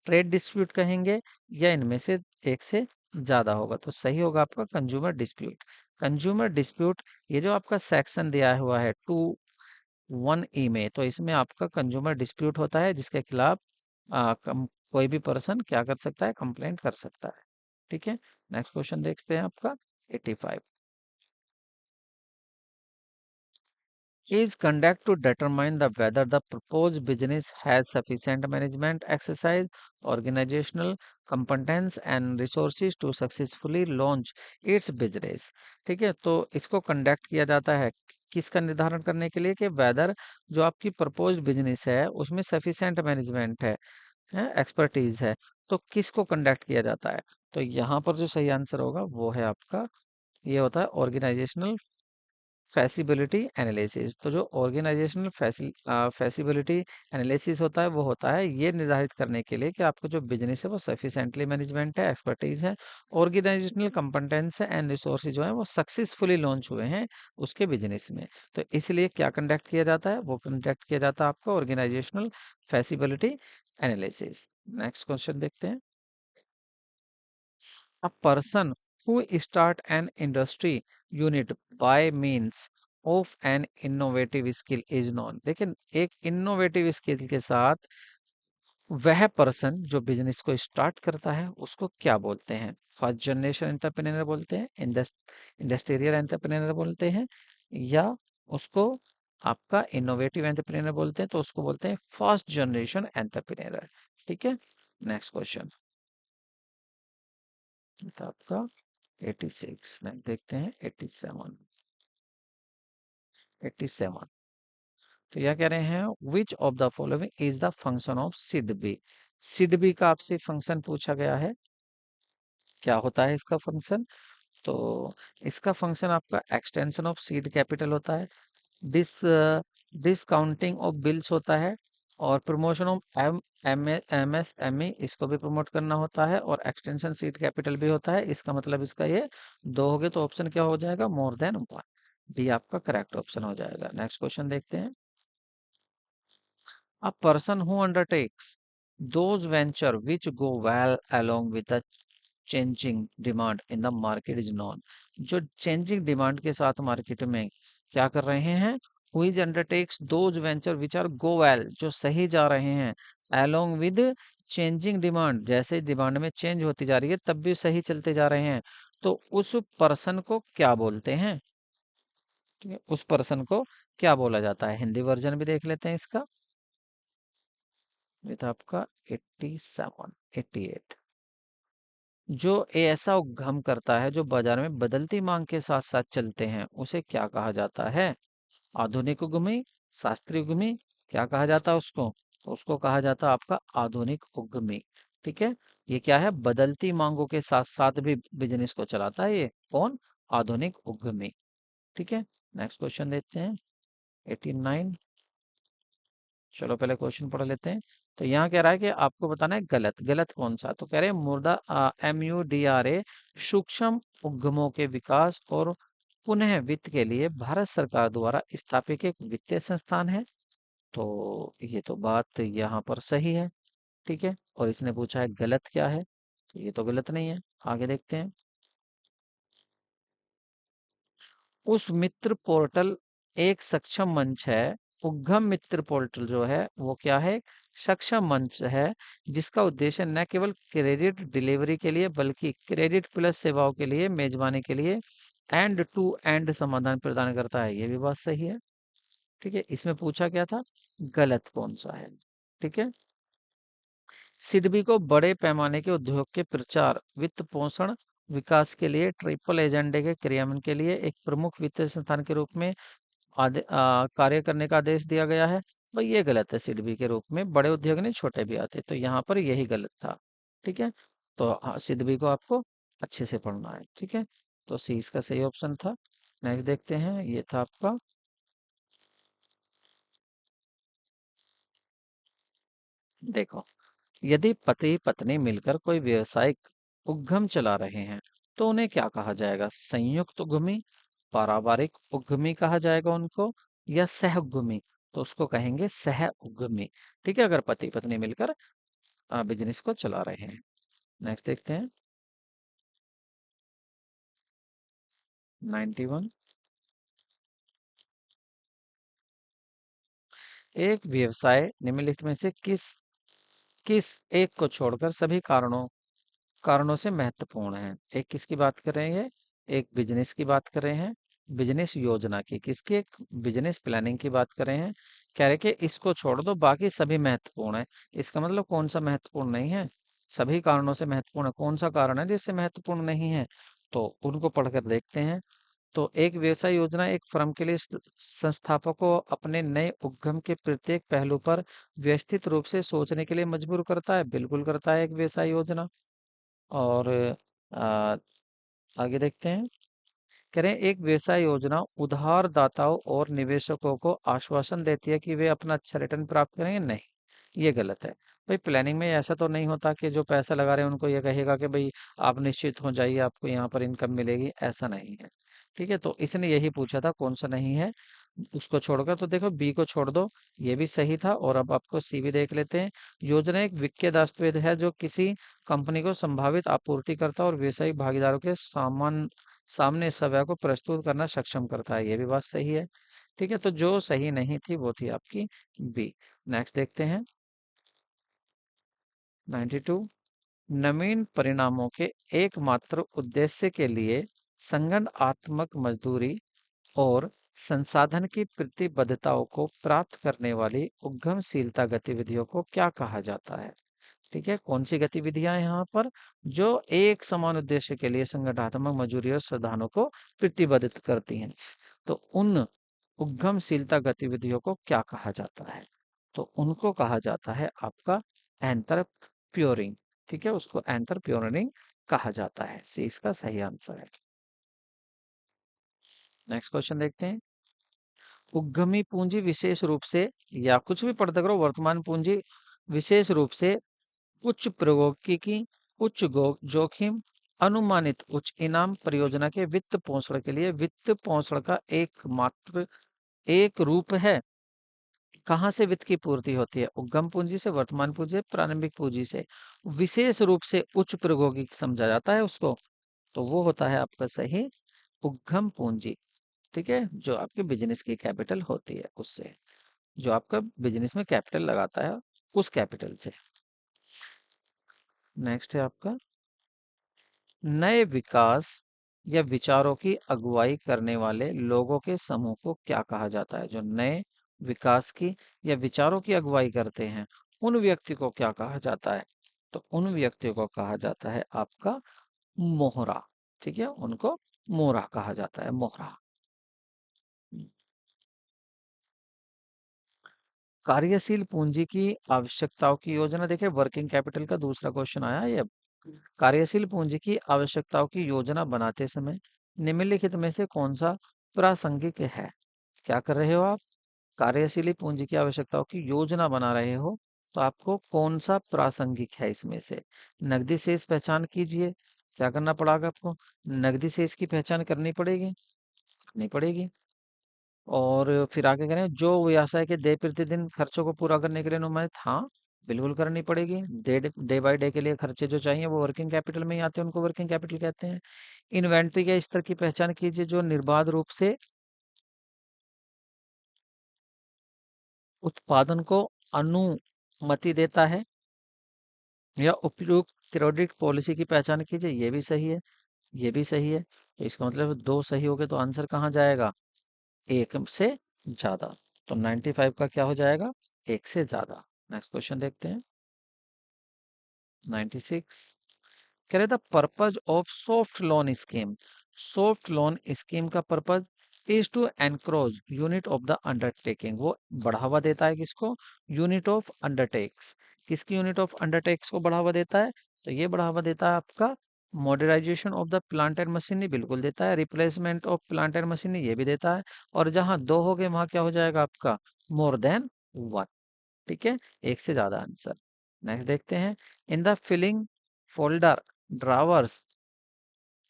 ट्रेड डिस्प्यूट कहेंगे, या इनमें से एक से ज्यादा होगा? तो सही होगा आपका कंज्यूमर डिस्प्यूट। कंज्यूमर डिस्प्यूट, ये जो आपका सेक्शन दिया हुआ है 2(1)(e) में, तो इसमें आपका कंज्यूमर डिस्प्यूट होता है जिसके खिलाफ कोई भी पर्सन क्या कर सकता है? कंप्लेंट कर सकता है। ठीक है, नेक्स्ट क्वेश्चन देखते हैं आपका 85। is conduct to determine the whether the proposed business has sufficient management exercise, organizational competence and resources to successfully launch its business। ठीक है, तो इसको कंडक्ट किया जाता है किसका निर्धारण करने के लिए कि वेदर जो आपकी प्रपोज्ड बिजनेस है उसमें सफिशिएंट मैनेजमेंट है, एक्सपर्टीज है। तो किसको कंडक्ट किया जाता है? तो यहाँ पर जो सही आंसर होगा वो है आपका, ये होता है ऑर्गेनाइजेशनल फैसिबिलिटी एनालिसिस। तो जो ऑर्गेनाइजेशनल फैसिबिलिटी एनालिसिस होता है वो होता है ये निर्धारित करने के लिए कि आपका जो बिजनेस है वो सफिशिएंटली मैनेजमेंट है, एक्सपर्टीज है, ऑर्गेनाइजेशनल कंपटेंस है एंड रिसोर्सेज जो है वो सक्सेसफुली लॉन्च हुए हैं उसके बिजनेस में। तो इसलिए क्या कंडक्ट किया जाता है? वो कंडक्ट किया जाता है आपका ऑर्गेनाइजेशनल फैसिबिलिटी एनालिसिस। नेक्स्ट क्वेश्चन देखते हैं। A person who start an industry unit by means of an innovative skill is known। लेकिन एक इनोवेटिव स्किल के साथ वह पर्सन जो बिजनेस को स्टार्ट करता है उसको क्या बोलते हैं? फर्स्ट जनरेशन एंटरप्रेन्योर बोलते हैं, इंडस्ट्रियल एंटरप्रेन्योर बोलते हैं, या उसको आपका इनोवेटिव एंटरप्रेन्योर बोलते हैं? तो उसको बोलते हैं फर्स्ट जनरेशन एंटरप्रेन्योर। ठीक है, नेक्स्ट क्वेश्चन आपका 86। नेक्स्ट देखते हैं 87। 87, तो यह कह रहे हैं which of the following is the function of SIDBI? SIDBI का आपसे फंक्शन पूछा गया है, क्या होता है इसका फंक्शन? तो इसका फंक्शन आपका एक्सटेंशन ऑफ सीड कैपिटल होता है, डिस डिसकाउंटिंग ऑफ बिल्स होता है, और promotion of M S M E इसको भी प्रमोट करना होता है, और एक्सटेंशन सीड कैपिटल भी होता है। इसका मतलब इसका ये दो हो गए, तो ऑप्शन क्या हो जाएगा? मोर देन वन। डी आपका करेक्ट ऑप्शन हो जाएगा। नेक्स्ट क्वेश्चन देखते हैं। A person who undertakes those venture which go well along with the changing demand in the market is known। जो changing demand के साथ मार्केट में क्या कर रहे हैं? Which undertakes those venture which are go well, जो सही जा रहे हैं, along with changing demand, जैसे डिमांड में चेंज होती जा रही है तब भी सही चलते जा रहे हैं, तो उस पर्सन को क्या बोलते हैं? ठीक है, उस पर्सन को क्या बोला जाता है? हिंदी वर्जन भी देख लेते हैं इसका। ये था आपका 87, 88। जो ऐसा उद्यम करता है जो बाजार में बदलती मांग के साथ साथ चलते हैं उसे क्या कहा जाता है? आधुनिक उद्यमी, शास्त्रीय उद्यमी, क्या कहा जाता है उसको? तो उसको कहा जाता है आपका आधुनिक उद्यमी। ठीक है, ये क्या है, बदलती मांगों के साथ साथ भी बिजनेस को चलाता है ये कौन, आधुनिक उद्यमी। ठीक है, नेक्स्ट क्वेश्चन देखते हैं 89। चलो पहले क्वेश्चन पढ़ लेते हैं। तो यहाँ कह रहा है कि आपको बताना है गलत, गलत कौन सा, तो कह रहे हैं MUDRA सूक्ष्म उद्यमों के विकास और पुनः वित्त के लिए भारत सरकार द्वारा स्थापित एक वित्तीय संस्थान है। तो ये तो बात यहाँ पर सही है। ठीक है, और इसने पूछा है गलत क्या है, तो ये तो गलत नहीं है। आगे देखते हैं। उस मित्र पोर्टल एक सक्षम मंच है। उद्यम मित्र पोर्टल जो है वो क्या है, सक्षम मंच है, जिसका उद्देश्य न केवल क्रेडिट डिलीवरी के लिए बल्कि क्रेडिट प्लस सेवाओं के लिए मेजबानी के लिए एंड टू एंड समाधान प्रदान करता है। ये भी बात सही है। ठीक है, इसमें पूछा क्या था, गलत कौन सा है। ठीक है, सिडबी को बड़े पैमाने के उद्योग के प्रचार, वित्त पोषण, विकास के लिए ट्रिपल एजेंडे के क्रियान्वयन के लिए एक प्रमुख वित्तीय संस्थान के रूप में कार्य करने का आदेश दिया गया है। भाई ये गलत है, सिडबी के रूप में बड़े उद्योग नहीं छोटे भी आते, तो यहाँ पर यही गलत था। ठीक है, तो हाँ, सिडबी को आपको अच्छे से पढ़ना है। ठीक है, तो सी इसका सही ऑप्शन था। नेक्स्ट देखते हैं, ये था आपका। देखो, यदि पति पत्नी मिलकर कोई व्यवसायिक उद्यम चला रहे हैं तो उन्हें क्या कहा जाएगा, संयुक्त उद्यमी, पारिवारिक उद्यमी कहा जाएगा उनको, या सह उद्यमी, तो उसको कहेंगे सह उद्यमी। ठीक है, अगर पति पत्नी मिलकर बिजनेस को चला रहे हैं। नेक्स्ट देखते हैं 91। एक व्यवसाय निम्नलिखित में से किस किस एक को छोड़कर सभी कारणों से महत्वपूर्ण है। एक किसकी बात कर रहे हैं, एक बिजनेस की बात कर रहे हैं, बिजनेस योजना की, किसकी, एक बिजनेस प्लानिंग की बात कर रहे हैं। कह रहे कि इसको छोड़ दो बाकी सभी महत्वपूर्ण है। इसका मतलब कौन सा महत्वपूर्ण नहीं है, सभी कारणों से महत्वपूर्ण है। कौन सा कारण है जिससे महत्वपूर्ण नहीं है, तो उनको पढ़कर देखते हैं। तो एक व्यवसाय योजना एक फर्म के लिए संस्थापक को अपने नए उद्यम के प्रत्येक पहलू पर व्यवस्थित रूप से सोचने के लिए मजबूर करता है, बिल्कुल करता है एक व्यवसाय योजना। और आ, आगे देखते हैं, करें एक व्यवसाय योजना उधारदाताओं और निवेशकों को आश्वासन देती है कि वे अपना अच्छा रिटर्न प्राप्त करेंगे, नहीं, ये गलत है। भाई प्लानिंग में ऐसा तो नहीं होता कि जो पैसा लगा रहे हैं उनको ये कहेगा कि भाई आप निश्चित हो जाइए, आपको यहाँ पर इनकम मिलेगी, ऐसा नहीं है। ठीक है, तो इसने यही पूछा था कौन सा नहीं है, उसको छोड़कर। तो देखो बी को छोड़ दो, ये भी सही था। और अब आपको सी भी देख लेते हैं। योजना एक वित्तीय दस्तावेज है जो किसी कंपनी को संभावित आपूर्तिकर्ता और व्यवसायिक भागीदारों के सामने समय को प्रस्तुत करना सक्षम करता है। ये भी बात सही है। ठीक है, तो जो सही नहीं थी वो थी आपकी बी। नेक्स्ट देखते हैं 92। नवीन परिणामों के एकमात्र उद्देश्य के लिए संगठनात्मक मजदूरी और संसाधन की प्रतिबद्धताओं को प्राप्त करने वाली उद्यमशीलता गतिविधियों को क्या कहा जाता है। ठीक है, कौन सी गतिविधियां हैं यहाँ पर, जो एक समान उद्देश्य के लिए संगठनात्मक मजदूरी और साधनों को प्रतिबद्ध करती हैं, तो उन उद्यमशीलता गतिविधियों को क्या कहा जाता है, तो उनको कहा जाता है आपका एंटरप्रेन्योरिंग। ठीक है, उसको एंटरप्रेन्योरिंग कहा जाता है। सी इसका सही आंसर है। नेक्स्ट क्वेश्चन देखते हैं। उद्यमी पूंजी विशेष रूप से, या कुछ भी पढ़ते करो, वर्तमान पूंजी विशेष रूप से उच्च प्रौद्योगिकी, उच्च जोखिम, अनुमानित उच्च इनाम परियोजना के वित्त पोषण के लिए वित्त पोषण का एकमात्र एक रूप है। कहाँ से वित्त की पूर्ति होती है, उद्यम पूंजी से, वर्तमान पूंजी से, प्रारंभिक पूंजी से। विशेष रूप से उच्च प्रौद्योगिकी समझा जाता है उसको, तो वो होता है आपका सही उद्यम पूंजी। ठीक है, जो आपके बिजनेस की कैपिटल होती है उससे, जो आपका बिजनेस में कैपिटल लगाता है उस कैपिटल से। नेक्स्ट है आपका, नए विकास या विचारों की अगुवाई करने वाले लोगों के समूह को क्या कहा जाता है। जो नए विकास की या विचारों की अगुवाई करते हैं उन व्यक्ति को क्या कहा जाता है, तो उन व्यक्तियों को कहा जाता है आपका मोहरा। ठीक है, उनको मोहरा कहा जाता है, मोहरा। कार्यशील पूंजी की आवश्यकताओं की योजना, देखिए वर्किंग कैपिटल का दूसरा क्वेश्चन आया है ये। कार्यशील पूंजी की आवश्यकताओं की योजना बनाते समय निम्नलिखित में से कौन सा प्रासंगिक है? क्या कर रहे हो आप? कार्यशील पूंजी की आवश्यकताओं की योजना बना रहे हो, तो आपको कौन सा प्रासंगिक है इसमें से? नकदी शेष पहचान कीजिए। क्या करना पड़ेगा आपको? नकदी शेष की पहचान करनी पड़ेगी, करनी पड़ेगी। और फिर आगे कह रहे हैं जो व्यवसाय के डे प्रतिदिन खर्चों को पूरा करने के लिए अनुमानित, हाँ बिल्कुल करनी पड़ेगी। डे डे बाय डे के लिए खर्चे जो चाहिए वो वर्किंग कैपिटल में ही आते हैं, उनको वर्किंग कैपिटल कहते हैं। इन्वेंट्री के स्तर की पहचान कीजिए जो निर्बाध रूप से उत्पादन को अनुमति देता है, या उपयुक्त क्रेडिट पॉलिसी की पहचान कीजिए, ये भी सही है, ये भी सही है। तो इसका मतलब दो सही हो गए, तो आंसर कहाँ जाएगा? एक से ज्यादा। तो 95 का क्या हो जाएगा? एक से ज्यादा। नेक्स्ट क्वेश्चन देखते हैं। 96 कह रहे the purpose of soft loan scheme. Soft loan scheme का purpose is to encroach unit of the undertaking. वो बढ़ावा देता है किसको? Unit of undertakes. किसकी यूनिट ऑफ अंडरटेक्स को बढ़ावा देता है? तो ये बढ़ावा देता है आपका modernisation of the plant and machinery, बिल्कुल देता है। Replacement of plant and machinery, ये भी देता है। और जहां दो हो गए वहां क्या हो जाएगा आपका? More than one. ठीक है, एक से ज्यादा आंसर। नेक्स्ट देखते हैं। In the filling folder, drawers,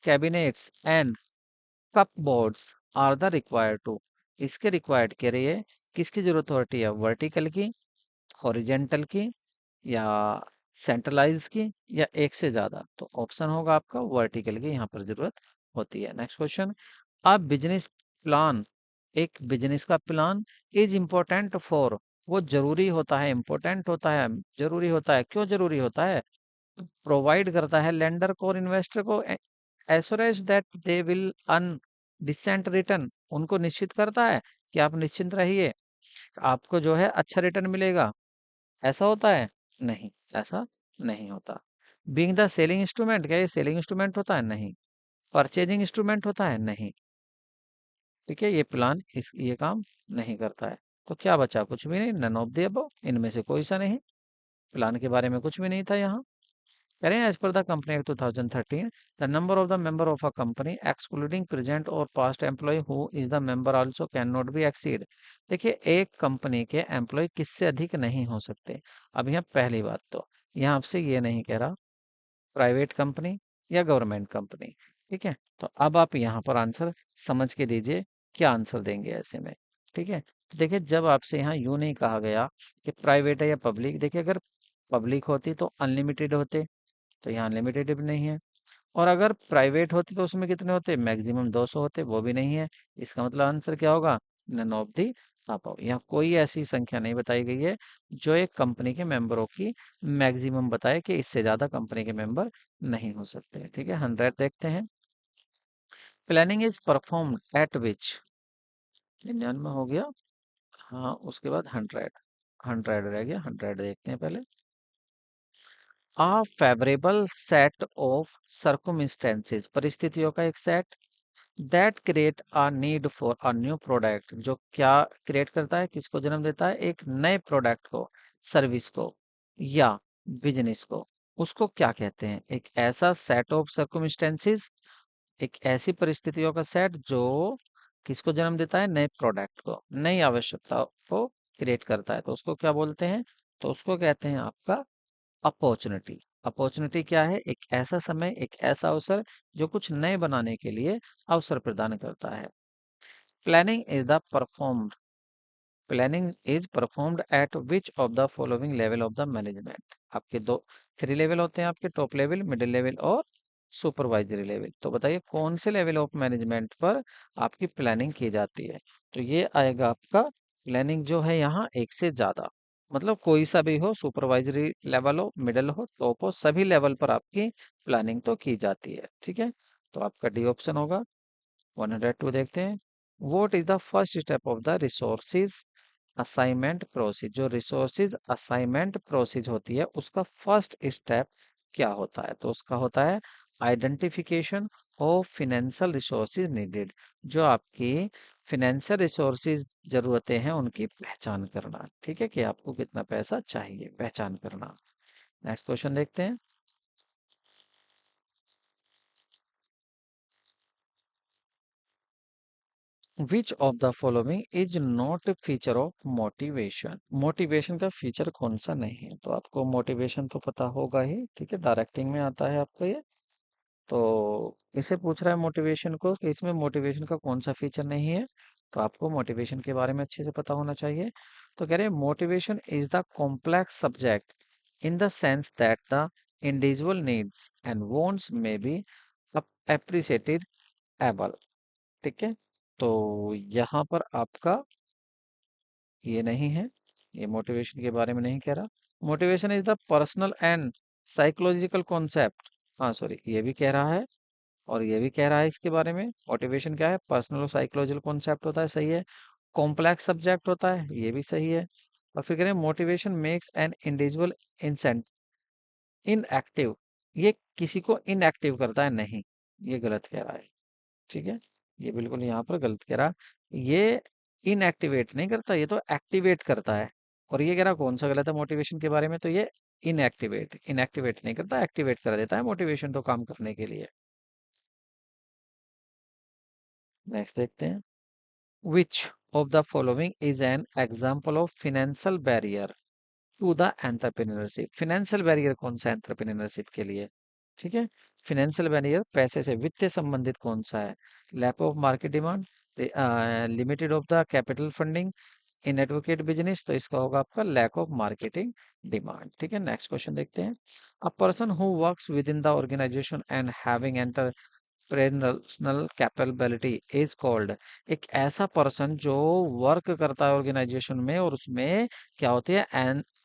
cabinets and cupboards are the required to. इसके रिक्वायर्ड के लिए किसकी जरूरत होती है? वर्टिकल की, हॉरिजेंटल की, या सेंट्रलाइज की, या एक से ज्यादा? तो ऑप्शन होगा आपका वर्टिकल की यहाँ पर जरूरत होती है। Next question. अब बिजनेस प्लान, एक बिजनेस का प्लान इज इम्पोर्टेंट फॉर, वो जरूरी होता है, इम्पोर्टेंट होता है, जरूरी होता है। क्यों जरूरी होता है? प्रोवाइड करता है लेंडर को और इन्वेस्टर को assurance that they will earn decent return. उनको निश्चित करता है कि आप निश्चिंत रहिए, आपको जो है अच्छा रिटर्न मिलेगा। ऐसा होता है? नहीं, ऐसा नहीं होता। बीइंग द सेलिंग इंस्ट्रूमेंट, क्या ये सेलिंग इंस्ट्रूमेंट होता है? नहीं। परचेजिंग इंस्ट्रूमेंट होता है? नहीं। ठीक है, ये प्लान ये काम नहीं करता है। तो क्या बचा? कुछ भी नहीं, नन ऑफ द अबव, इनमें से कोई सा नहीं। प्लान के बारे में कुछ भी नहीं था यहाँ। करें as per the company act 2013, the number of the member of a company excluding present और past employ who is the member also can not be exceed. देखिए एक कंपनी के एम्प्लॉय किससे अधिक नहीं हो सकते। अब यहाँ पहली बात तो यहाँ आपसे ये नहीं कह रहा प्राइवेट कंपनी या गवर्नमेंट कंपनी। ठीक है, तो अब आप यहाँ पर आंसर समझ के दीजिए क्या आंसर देंगे ऐसे में। ठीक है, तो देखिए जब आपसे यहाँ यूं नहीं कहा गया कि प्राइवेट है या पब्लिक, देखिए अगर पब्लिक होती तो अनलिमिटेड होते, तो यहाँ अनलिमिटेड भी नहीं है। और अगर प्राइवेट होती तो उसमें कितने होते? मैक्सिमम 200 होते, वो भी नहीं है। इसका मतलब आंसर क्या होगा? None of the above. यहाँ कोई ऐसी संख्या नहीं बताई गई है जो एक कंपनी के मेंबरों की मैक्सिमम बताए कि इससे ज्यादा कंपनी के मेंबर नहीं हो सकते। ठीक है, 100 देखते हैं। प्लानिंग इज परफॉर्म्ड एट विच, 99 हो गया। हाँ, उसके बाद 100, 100 रह गया, 100 देखते हैं पहले। A favorable set of circumstances, परिस्थितियों का एक set, that create a need for a new product, जो क्या क्रिएट करता है, किसको जन्म देता है? एक नए प्रोडक्ट को, सर्विस को, या बिजनेस को। उसको क्या कहते हैं? एक ऐसा सेट ऑफ सर्कमस्टेंसेस, एक ऐसी परिस्थितियों का सेट जो किसको जन्म देता है? नए प्रोडक्ट को, नई आवश्यकता को क्रिएट करता है। तो उसको क्या बोलते हैं? तो उसको कहते हैं आपका अपॉर्चुनिटी। अपॉर्चुनिटी क्या है? एक ऐसा समय, एक ऐसा अवसर जो कुछ नए बनाने के लिए अवसर प्रदान करता है। Planning is the performed, planning is performed eight which of the following level of the management. आपके दो 3 लेवल होते हैं आपके, टॉप लेवल, मिडिल लेवल और सुपरवाइजरी लेवल। तो बताइए कौन से लेवल ऑफ मैनेजमेंट पर आपकी प्लानिंग की जाती है? तो ये आएगा आपका प्लानिंग जो है यहाँ एक से ज्यादा, मतलब कोई सा भी हो, सुपरवाइजरी लेवल हो, मिडिल हो, टॉप हो, सभी लेवल पर आपकी प्लानिंग तो की जाती है। ठीक है, तो आपका डी ऑप्शन होगा। 102 देखते हैं। What is the first step of the resources assignment process. जो रिसोर्सेज असाइनमेंट प्रोसेस होती है उसका फर्स्ट स्टेप क्या होता है? तो उसका होता है identification of financial resources needed. जो आपकी फाइनेंशियल रिसोर्सेज जरूरतें हैं उनकी पहचान करना। ठीक है, कि आपको कितना पैसा चाहिए, पहचान करना। नेक्स्ट क्वेश्चन देखते हैं। Which of the following is not feature of motivation? Motivation का फीचर कौन सा नहीं है? तो आपको मोटिवेशन तो पता होगा ही, ठीक है, डायरेक्टिंग में आता है आपका ये। तो इसे पूछ रहा है मोटिवेशन को कि इसमें मोटिवेशन का कौन सा फीचर नहीं है। तो आपको मोटिवेशन के बारे में अच्छे से पता होना चाहिए। तो कह रहे हैं motivation is the complex subject in the sense that the individual needs and wants में बी अप्रिशिएटेड एबल। ठीक है, तो यहाँ पर आपका ये नहीं है, ये मोटिवेशन के बारे में नहीं कह रहा। Motivation is the personal and psychological concept. हाँ सॉरी, ये भी कह रहा है और ये भी कह रहा है इसके बारे में। मोटिवेशन क्या है? पर्सनल और साइकोलॉजिकल कॉन्सेप्ट होता है, सही है। कॉम्प्लेक्स सब्जेक्ट होता है, ये भी सही है। और फिर कह रहे हैं motivation makes an individual incent inactive. ये किसी को इनएक्टिव करता है, नहीं, ये गलत कह रहा है। ठीक है, ये बिल्कुल यहाँ पर गलत कह रहा है। ये इनएक्टिवेट नहीं करता, ये तो एक्टिवेट करता है। और ये कह रहा कौन सा गलत है मोटिवेशन के बारे में? तो ये इनएक्टिवेट, इनएक्टिवेट नहीं करता, एक्टिवेट कर देता है मोटिवेशन तो काम करने के लिए। नेक्स्ट देखते हैं। Which of the following is an example of financial barrier to the entrepreneurship? Financial barrier कौन सा है एंटरप्रेन्योरशिप के लिए? ठीक है, फिनेंशियल बैरियर पैसे से, वित्त से संबंधित कौन सा है? Lack of market demand, limited of the capital funding in advocate business. तो इसका होगा आपका लैक ऑफ मार्केटिंग डिमांड। ठीक है, नेक्स्ट क्वेश्चन देखते हैं। A person who works within the organisation and having entrepreneurial capability is called. एक ऐसा पर्सन जो वर्क करता है ऑर्गेनाइजेशन में और उसमें क्या होती है?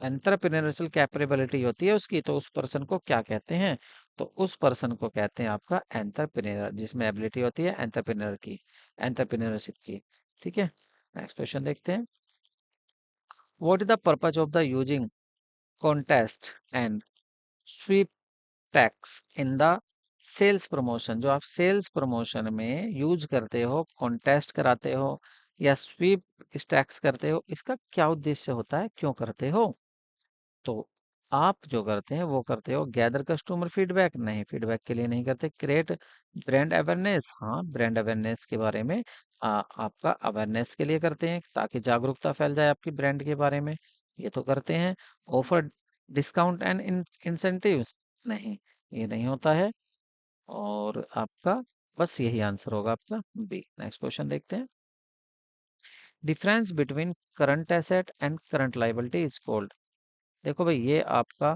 एंटरप्रेन्योरल कैपेबिलिटी होती है उसकी, तो उस पर्सन को क्या कहते हैं? तो उस पर्सन को कहते हैं आपका एंटरप्रेन्योर, जिसमें एबिलिटी होती है एंटरप्रेन्योर की, एंटरप्रेन्योरशिप की। ठीक है, नेक्स्ट क्वेश्चन देखते हैं। What is the purpose of the using contest and sweepstakes in the sales promotion? जो आप सेल्स प्रमोशन में यूज करते हो, कॉन्टेस्ट कराते हो या स्वीप टैक्स करते हो, इसका क्या उद्देश्य होता है, क्यों करते हो? तो आप जो करते हैं वो करते हो गैदर कस्टमर फीडबैक, नहीं, फीडबैक के लिए नहीं करते। क्रिएट ब्रांड अवेयरनेस, हाँ, ब्रांड अवेयरनेस के बारे में आपका अवेयरनेस के लिए करते हैं, ताकि जागरूकता फैल जाए आपकी ब्रांड के बारे में, ये तो करते हैं। ऑफर डिस्काउंट एंड इंसेंटिव्स, नहीं, ये नहीं होता है। और आपका बस यही आंसर होगा आपका बी। नेक्स्ट क्वेश्चन देखते हैं। Difference between current asset and current liability is called. देखो भाई, ये आपका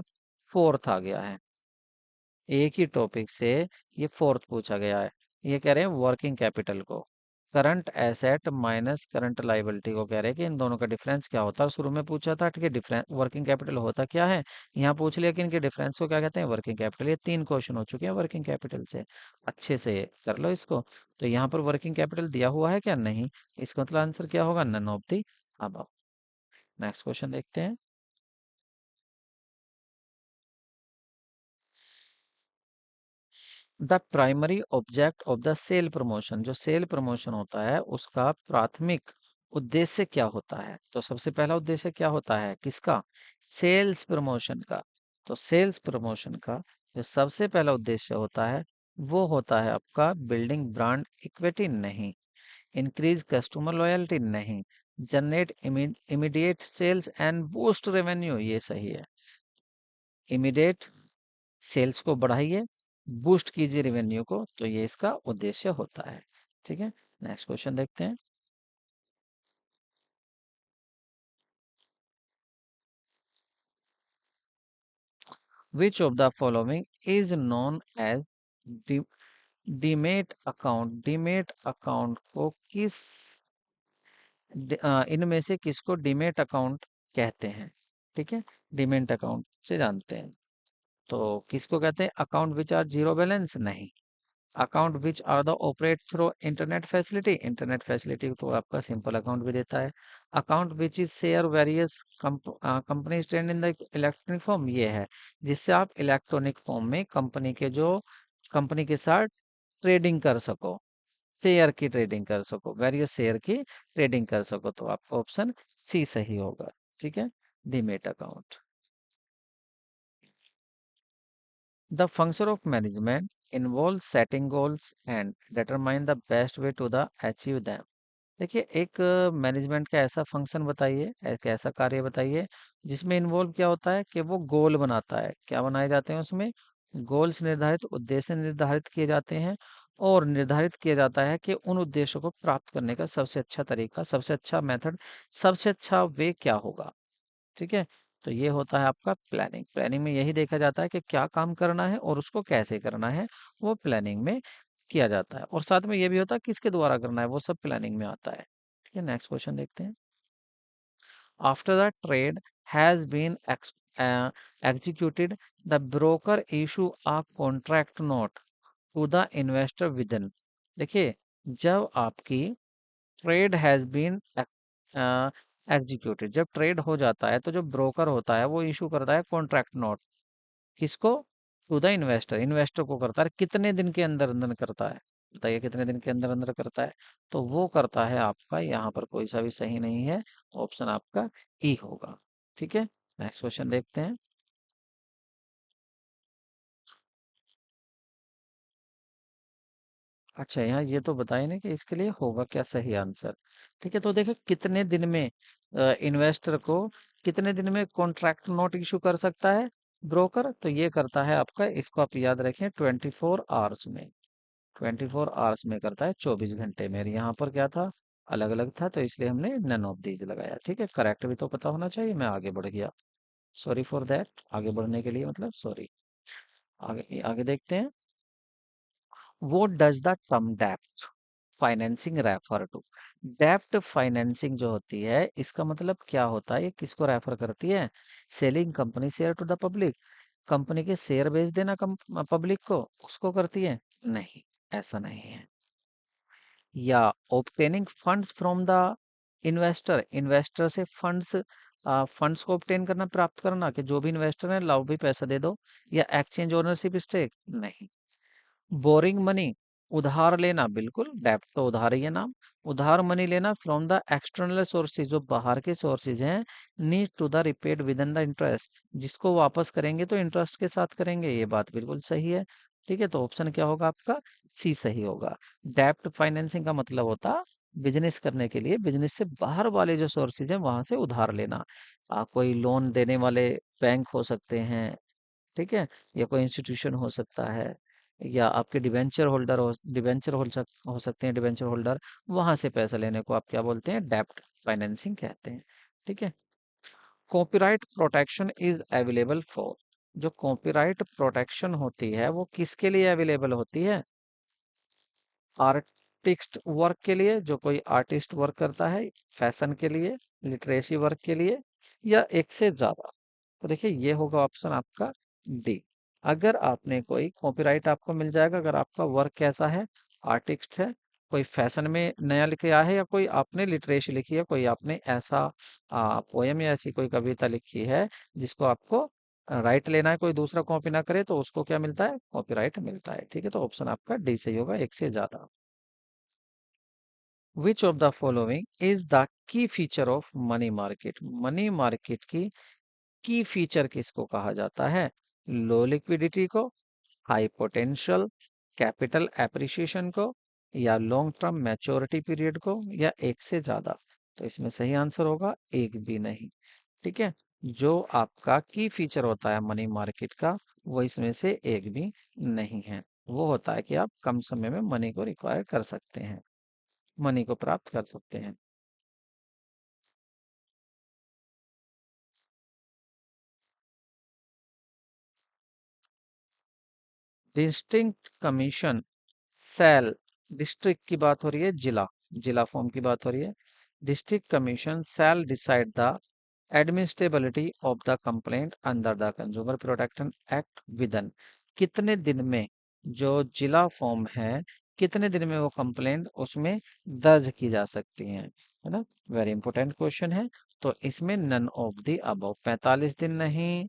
फोर्थ आ गया है, एक ही टॉपिक से ये फोर्थ पूछा गया है। ये कह रहे हैं वर्किंग कैपिटल को, current asset minus current liability को कह रहे हैं कि इन दोनों का डिफरेंस क्या होता है। शुरू में पूछा था, ठीक है, डिफरेंस वर्किंग कैपिटल होता क्या है, यहाँ पूछ लिया कि इनके डिफरेंस को क्या कहते हैं, वर्किंग कैपिटल। ये 3 क्वेश्चन हो चुके हैं वर्किंग कैपिटल से, अच्छे से कर लो इसको। तो यहाँ पर वर्किंग कैपिटल दिया हुआ है क्या? नहीं, इसका मतलब आंसर क्या होगा? None of the above. Next question देखते हैं। The primary object of the sale promotion, जो सेल प्रमोशन होता है उसका प्राथमिक उद्देश्य क्या होता है? तो सबसे पहला उद्देश्य क्या होता है किसका? सेल्स प्रमोशन का। तो सेल्स प्रमोशन का जो सबसे पहला उद्देश्य होता है वो होता है आपका बिल्डिंग ब्रांड इक्विटी, नहीं, इंक्रीज कस्टमर लॉयल्टी, नहीं, generate immediate sales and boost revenue, ये सही है। इमीडिएट सेल्स को बढ़ाइए, बूस्ट कीजिए रेवेन्यू को, तो ये इसका उद्देश्य होता है। ठीक है, नेक्स्ट क्वेश्चन देखते हैं। Which of the following is known as demat account? Demat account को किस इनमें से किसको डीमेट अकाउंट कहते हैं? ठीक है, डीमेट अकाउंट से जानते हैं। तो किसको कहते हैं? Account which are zero balance, नहीं, account which are the operate through internet facility, internet facility तो आपका सिंपल अकाउंट भी देता है। Account which is share various company traded in the electronic form, ये है जिससे आप इलेक्ट्रॉनिक फॉर्म में कंपनी के जो कंपनी के साथ ट्रेडिंग कर सको। शेयर की ट्रेडिंग कर सको, वेरियस शेयर की ट्रेडिंग कर सको, तो आपका ऑप्शन सी सही होगा। ठीक है, demat account. The function of management involves setting goals and determine the best way to the achieve them. देखिए, एक मैनेजमेंट का ऐसा फंक्शन बताइए, एक ऐसा कार्य बताइए जिसमें इन्वॉल्व क्या होता है कि वो गोल बनाता है। क्या बनाए जाते हैं उसमें? गोल्स निर्धारित, उद्देश्य निर्धारित किए जाते हैं, और निर्धारित किया जाता है कि उन उद्देश्यों को प्राप्त करने का सबसे अच्छा तरीका, सबसे अच्छा मेथड, सबसे अच्छा वे क्या होगा। ठीक है, तो ये होता है आपका प्लानिंग। प्लानिंग में यही देखा जाता है कि क्या काम करना है और उसको कैसे करना है, वो प्लानिंग में किया जाता है। और साथ में ये भी होता है किसके द्वारा करना है, वो सब प्लानिंग में आता है। ठीक है, नेक्स्ट क्वेश्चन देखते हैं। After the trade has been executed, the broker issue a contract note to the investor within। देखिए, जब आपकी ट्रेड हैज बीन एग्जीक्यूटेड, जब ट्रेड हो जाता है तो जो ब्रोकर होता है वो इशू करता है कॉन्ट्रैक्ट नोट। किसको? टू द इन्वेस्टर, इन्वेस्टर को करता है। कितने दिन के अंदर अंदर करता है? बताइए, कितने दिन के अंदर अंदर करता है? तो वो करता है आपका, यहाँ पर कोई सा भी सही नहीं है, ऑप्शन आपका ई होगा। ठीक है, नेक्स्ट क्वेश्चन देखते हैं। अच्छा, यहाँ ये तो बताइए ना कि इसके लिए होगा क्या सही आंसर। ठीक है, तो देखिए कितने दिन में इन्वेस्टर को, कितने दिन में कॉन्ट्रैक्ट नोट इशू कर सकता है ब्रोकर? तो ये करता है आपका, इसको आप याद रखें, 24 आवर्स में। 24 आवर्स में करता है, 24 घंटे में। यहाँ पर क्या था, अलग अलग था, तो इसलिए हमने नन ऑफ दीज लगाया। ठीक है, करेक्ट भी तो पता होना चाहिए, मैं आगे बढ़ गया, सॉरी फॉर दैट। आगे बढ़ने के लिए मतलब सॉरी। आगे आगे देखते हैं। What does the term debt financing refer to? डेप्ट फाइनेंसिंग जो होती है, इसका मतलब क्या होता है, ये किसको रेफर करती है? Selling company share to the public, company के शेयर बेच देना पब्लिक को, उसको करती है? नहीं, ऐसा नहीं है। या obtaining funds from the investor, investor से फंड्स, फंड्स को ऑब्टेन करना, प्राप्त करना, कि जो भी इन्वेस्टर है लाओ भी पैसा दे दो। या एक्सचेंज ओनरशिप स्टेक? नहीं। बोरिंग मनी, उधार लेना, बिल्कुल, डेब्ट तो उधार ही है नाम। उधार मनी लेना फ्रॉम द एक्सटर्नल सोर्सेज, जो बाहर के सोर्सेज हैं, need to the repaid within the interest, जिसको वापस करेंगे तो इंटरेस्ट के साथ करेंगे। ये बात बिल्कुल सही है। ठीक है, तो ऑप्शन क्या होगा आपका? सी सही होगा। डेब्ट फाइनेंसिंग का मतलब होता बिजनेस करने के लिए, बिजनेस से बाहर वाले जो सोर्सेज हैं वहां से उधार लेना। कोई लोन देने वाले बैंक हो सकते हैं, ठीक है, या कोई इंस्टीट्यूशन हो सकता है, या आपके डिवेंचर होल्डर हो सकते हैं, डिवेंचर होल्डर, वहां से पैसा लेने को आप क्या बोलते हैं? डेब्ट फाइनेंसिंग कहते हैं। ठीक है, copyright protection is available for, जो कॉपीराइट प्रोटेक्शन होती है वो किसके लिए अवेलेबल होती है? आर्टिस्ट वर्क के लिए, जो कोई आर्टिस्ट वर्क करता है, फैशन के लिए, लिटरेसी वर्क के लिए, या एक से ज्यादा। तो देखिए, ये होगा ऑप्शन आपका डी। अगर आपने कोई कॉपीराइट आपको मिल जाएगा, अगर आपका वर्क कैसा है, आर्टिस्ट है, कोई फैशन में नया लिख आया है, या कोई आपने लिटरेसी लिखी है, कोई आपने ऐसा पोयम या ऐसी कोई कविता लिखी है जिसको आपको राइट लेना है, कोई दूसरा कॉपी ना करे, तो उसको क्या मिलता है? कॉपीराइट मिलता है। ठीक है, तो ऑप्शन आपका डी सही होगा, एक से ज्यादा। विच of the following is the key feature of money market? Money market की फीचर किसको कहा जाता है? लो लिक्विडिटी को, हाई पोटेंशियल कैपिटल एप्रिसिएशन को, या लॉन्ग टर्म मैच्योरिटी पीरियड को, या एक से ज्यादा। तो इसमें सही आंसर होगा एक भी नहीं। ठीक है, जो आपका की फीचर होता है मनी मार्केट का, वो इसमें से एक भी नहीं है। वो होता है कि आप कम समय में मनी को रिक्वायर कर सकते हैं, मनी को प्राप्त कर सकते हैं। डिस्ट्रिक्ट कमीशन सेल, डिस्ट्रिक्ट की बात हो रही है, जिला, जिला फॉर्म की बात हो रही है। District commission shall decide the administrability of the complaint under the consumer protection act within. कितने दिन में जो जिला फॉर्म है, कितने दिन में वो कंप्लेंट उसमें दर्ज की जा सकती है ना? वेरी इंपॉर्टेंट क्वेश्चन है। तो इसमें नन ऑफ द अबव, 45 दिन नहीं,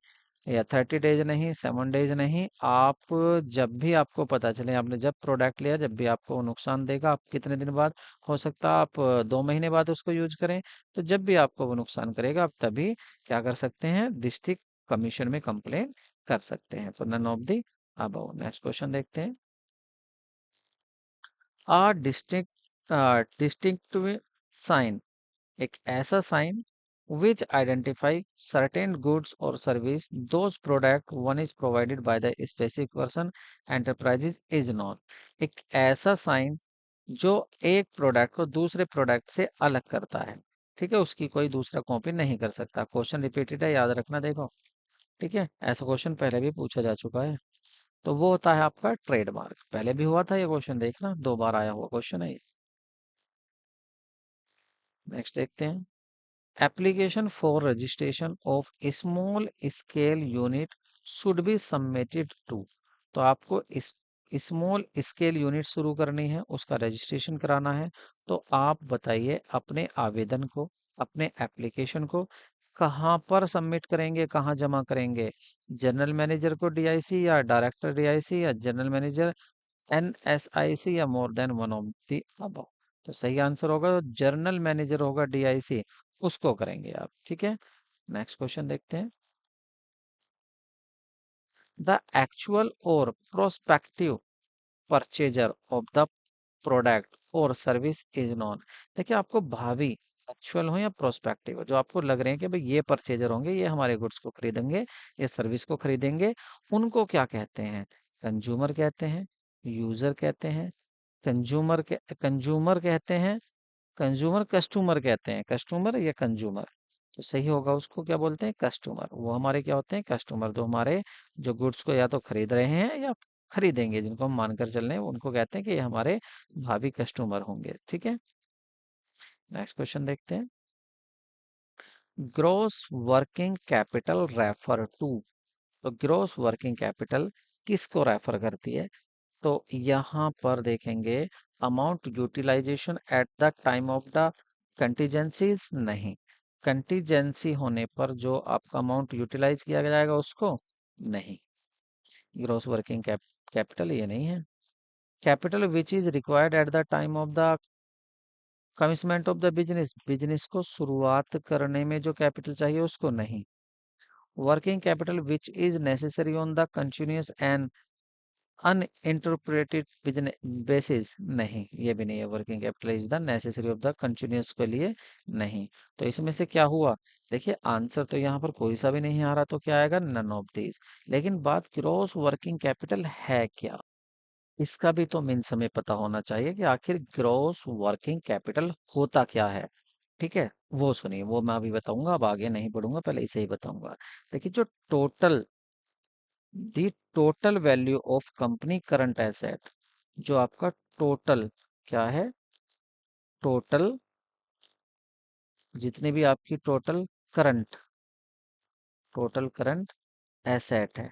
या 30 डेज नहीं, 7 डेज नहीं, आप जब भी आपको पता चले, आपने जब प्रोडक्ट लिया, जब भी आपको वो नुकसान देगा, आप कितने दिन बाद, हो सकता है आप 2 महीने बाद उसको यूज करें, तो जब भी आपको वो नुकसान करेगा, आप तभी क्या कर सकते हैं, डिस्ट्रिक्ट कमीशन में कंप्लेन कर सकते हैं। तो none of the above. Next question देखते हैं। आ डिस्टिंक्ट साइन, एक ऐसा sign which identify certain goods or service those product one is provided by the specific person enterprises is known। एक ऐसा साइन जो एक प्रोडक्ट को दूसरे प्रोडक्ट से अलग करता है, ठीक है, उसकी कोई दूसरा कॉपी नहीं कर सकता। क्वेश्चन रिपीटेड है, याद रखना। देखो, ठीक है, ऐसा क्वेश्चन पहले भी पूछा जा चुका है। तो वो होता है आपका ट्रेडमार्क। पहले भी हुआ था ये क्वेश्चन, देखना 2 बार आया हुआ क्वेश्चन है ये। नेक्स्ट देखते हैं। Application for registration of small scale unit should be submitted to। तो आपको इस स्मॉल स्केल यूनिट शुरू करनी है, उसका रजिस्ट्रेशन कराना है। तो आप बताइए अपने आवेदन को, अपने एप्लीकेशन को कहाँ पर सबमिट करेंगे, कहाँ जमा करेंगे? जनरल मैनेजर को डीआईसी, या डायरेक्टर डीआईसी, या जनरल मैनेजर एनएसआईसी, या मोर than one of the above. तो सही आंसर होगा जर्नल मैनेजर होगा डीआईसी, उसको करेंगे आप, ठीक है। नेक्स्ट क्वेश्चन देखते हैं। द एक्चुअल और prospective purchaser of the product और सर्विस इज नॉन। देखिए, आपको भावी एक्चुअल हो या प्रोस्पेक्टिव, जो आपको लग रहे हैं कि भाई ये परचेजर होंगे, ये हमारे गुड्स को खरीदेंगे, ये सर्विस को खरीदेंगे, उनको क्या कहते हैं? कंज्यूमर कहते हैं, यूजर कहते हैं, कंज्यूमर कहते हैं, कंज्यूमर कस्टमर कहते हैं, कस्टमर या कंज्यूमर। तो सही होगा, उसको क्या बोलते हैं? कस्टमर। वो हमारे क्या होते हैं? कस्टमर। जो हमारे जो गुड्स को या तो खरीद रहे हैं या खरीदेंगे, जिनको हम मानकर चल रहे हैं, उनको कहते हैं कि ये हमारे भावी कस्टमर होंगे, ठीक है। नेक्स्ट क्वेश्चन देखते हैं। Gross working capital refer to. तो ग्रॉस वर्किंग कैपिटल किसको रेफर करती है? तो यहाँ पर देखेंगे amount utilisation at the time of the contingencies नहीं। कंटीजेंसी होने पर जो आपका अमाउंट यूटिलाइज किया जाएगा उसको नहीं। ग्रॉस वर्किंग कैपिटल ये नहीं है। Capital which is required at the time of the commencement of the business, business को शुरुआत करने में जो कैपिटल चाहिए उसको नहीं। Working capital which is necessary on the continuous and uninterrupted business basis नहीं, ये भी नहीं है। Working capital is the necessary of the continuous के लिए नहीं। तो इसमें से क्या हुआ? देखिए, आंसर तो यहाँ पर कोई सा भी नहीं आ रहा, तो क्या आएगा? None of these. लेकिन बात ग्रॉस वर्किंग कैपिटल है क्या, इसका भी तो मीन्स हमें पता होना चाहिए कि आखिर ग्रॉस वर्किंग कैपिटल होता क्या है, ठीक है। वो सुनिए, वो मैं अभी बताऊंगा, अब आगे नहीं बढ़ूंगा, पहले इसे ही बताऊंगा। देखिए, जो total the total value of company current asset, जो आपका टोटल क्या है? टोटल, जितनी भी आपकी टोटल करंट एसेट है,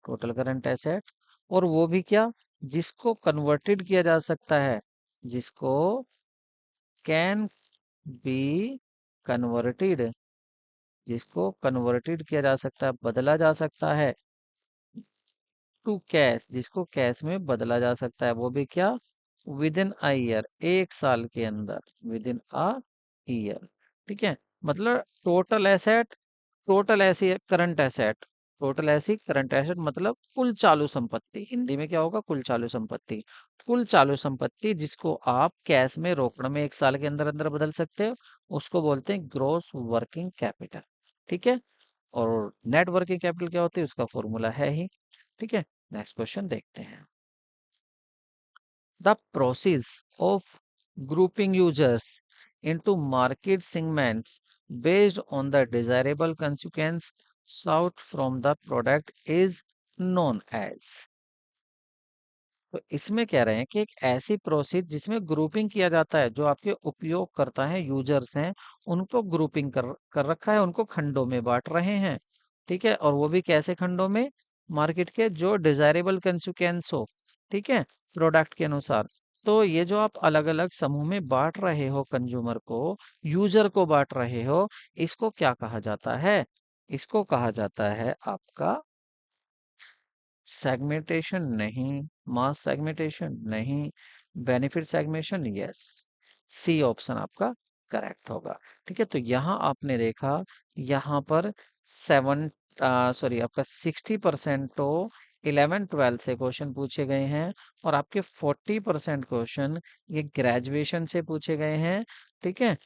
टोटल करंट एसेट, और वो भी क्या, जिसको कन्वर्टेड किया जा सकता है, जिसको कैन बी कन्वर्टेड, जिसको कन्वर्टेड किया जा सकता है, बदला जा सकता है, टू कैश, जिसको कैश में बदला जा सकता है, वो भी क्या? विद इन अ ईयर, 1 साल के अंदर, विद इन अ ईयर, ठीक है। मतलब टोटल एसेट, टोटल ऐसी करंट एसेट, टोटल ऐसी करंट एसेट मतलब कुल चालू संपत्ति, हिंदी में क्या होगा? कुल चालू संपत्ति। कुल चालू संपत्ति जिसको आप कैश में, रोकड़ में 1 साल के अंदर अंदर बदल सकते हो, उसको बोलते हैं ग्रॉस वर्किंग कैपिटल, ठीक है। और नेट वर्किंग कैपिटल क्या होती है, उसका फॉर्मूला है ही, ठीक है। नेक्स्ट क्वेश्चन देखते हैं। The process of grouping users into market segments based on the desirable consequence sought from the product is known as। तो इसमें कह रहे हैं कि एक ऐसी प्रोसेस जिसमें ग्रुपिंग किया जाता है, जो आपके उपयोगकर्ता हैं, यूजर्स हैं, उनको ग्रुपिंग कर कर रखा है, उनको खंडों में बांट रहे हैं, ठीक है। और वो भी कैसे खंडों में? मार्केट के जो डिजायरेबल कंसिक्वेंस हो, ठीक है, प्रोडक्ट के अनुसार। तो ये जो आप अलग अलग समूह में बांट रहे हो, कंज्यूमर को, यूजर को बांट रहे हो, इसको क्या कहा जाता है? इसको कहा जाता है आपका सेगमेंटेशन नहीं, मास सेगमेंटेशन नहीं, benefit segmentation yes, C option आपका करेक्ट होगा। ठीक है, तो यहाँ आपने देखा, यहाँ पर सेवन सॉरी आपका 60% तो 11-12 से क्वेश्चन पूछे गए हैं, और आपके 40% क्वेश्चन ये ग्रेजुएशन से पूछे गए हैं। ठीक है,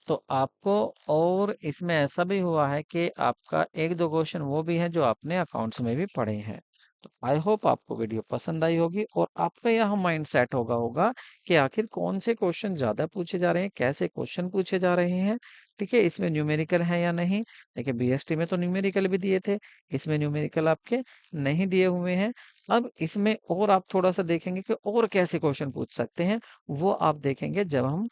तो आपको, और इसमें ऐसा भी हुआ है कि आपका एक दो क्वेश्चन वो भी है जो आपने अकाउंट्स में भी पढ़े हैं। तो आई होप आपको वीडियो पसंद आई होगी, और आपका यह माइंड सेट होगा कि आखिर कौन से क्वेश्चन ज्यादा पूछे जा रहे हैं, कैसे क्वेश्चन पूछे जा रहे हैं। ठीक है, इसमें न्यूमेरिकल है या नहीं। देखिए बीएसटी में तो न्यूमेरिकल भी दिए थे, इसमें न्यूमेरिकल आपके नहीं दिए हुए हैं। अब इसमें और आप थोड़ा सा देखेंगे कि और कैसे क्वेश्चन पूछ सकते हैं, वो आप देखेंगे जब हम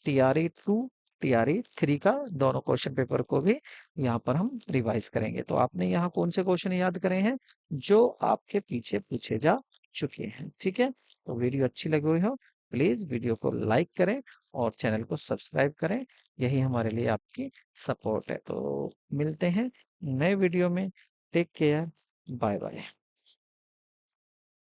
TRE 2 TRE 3 का दोनों क्वेश्चन पेपर को भी यहाँ पर हम रिवाइज करेंगे। तो आपने यहाँ कौन से क्वेश्चन याद करे हैं जो आपके पीछे पूछे जा चुके हैं। ठीक है, तो वीडियो अच्छी लगी हुई हो, प्लीज वीडियो को लाइक करें और चैनल को सब्सक्राइब करें, यही हमारे लिए आपकी सपोर्ट है। तो मिलते हैं नए वीडियो में, टेक केयर, बाय बाय।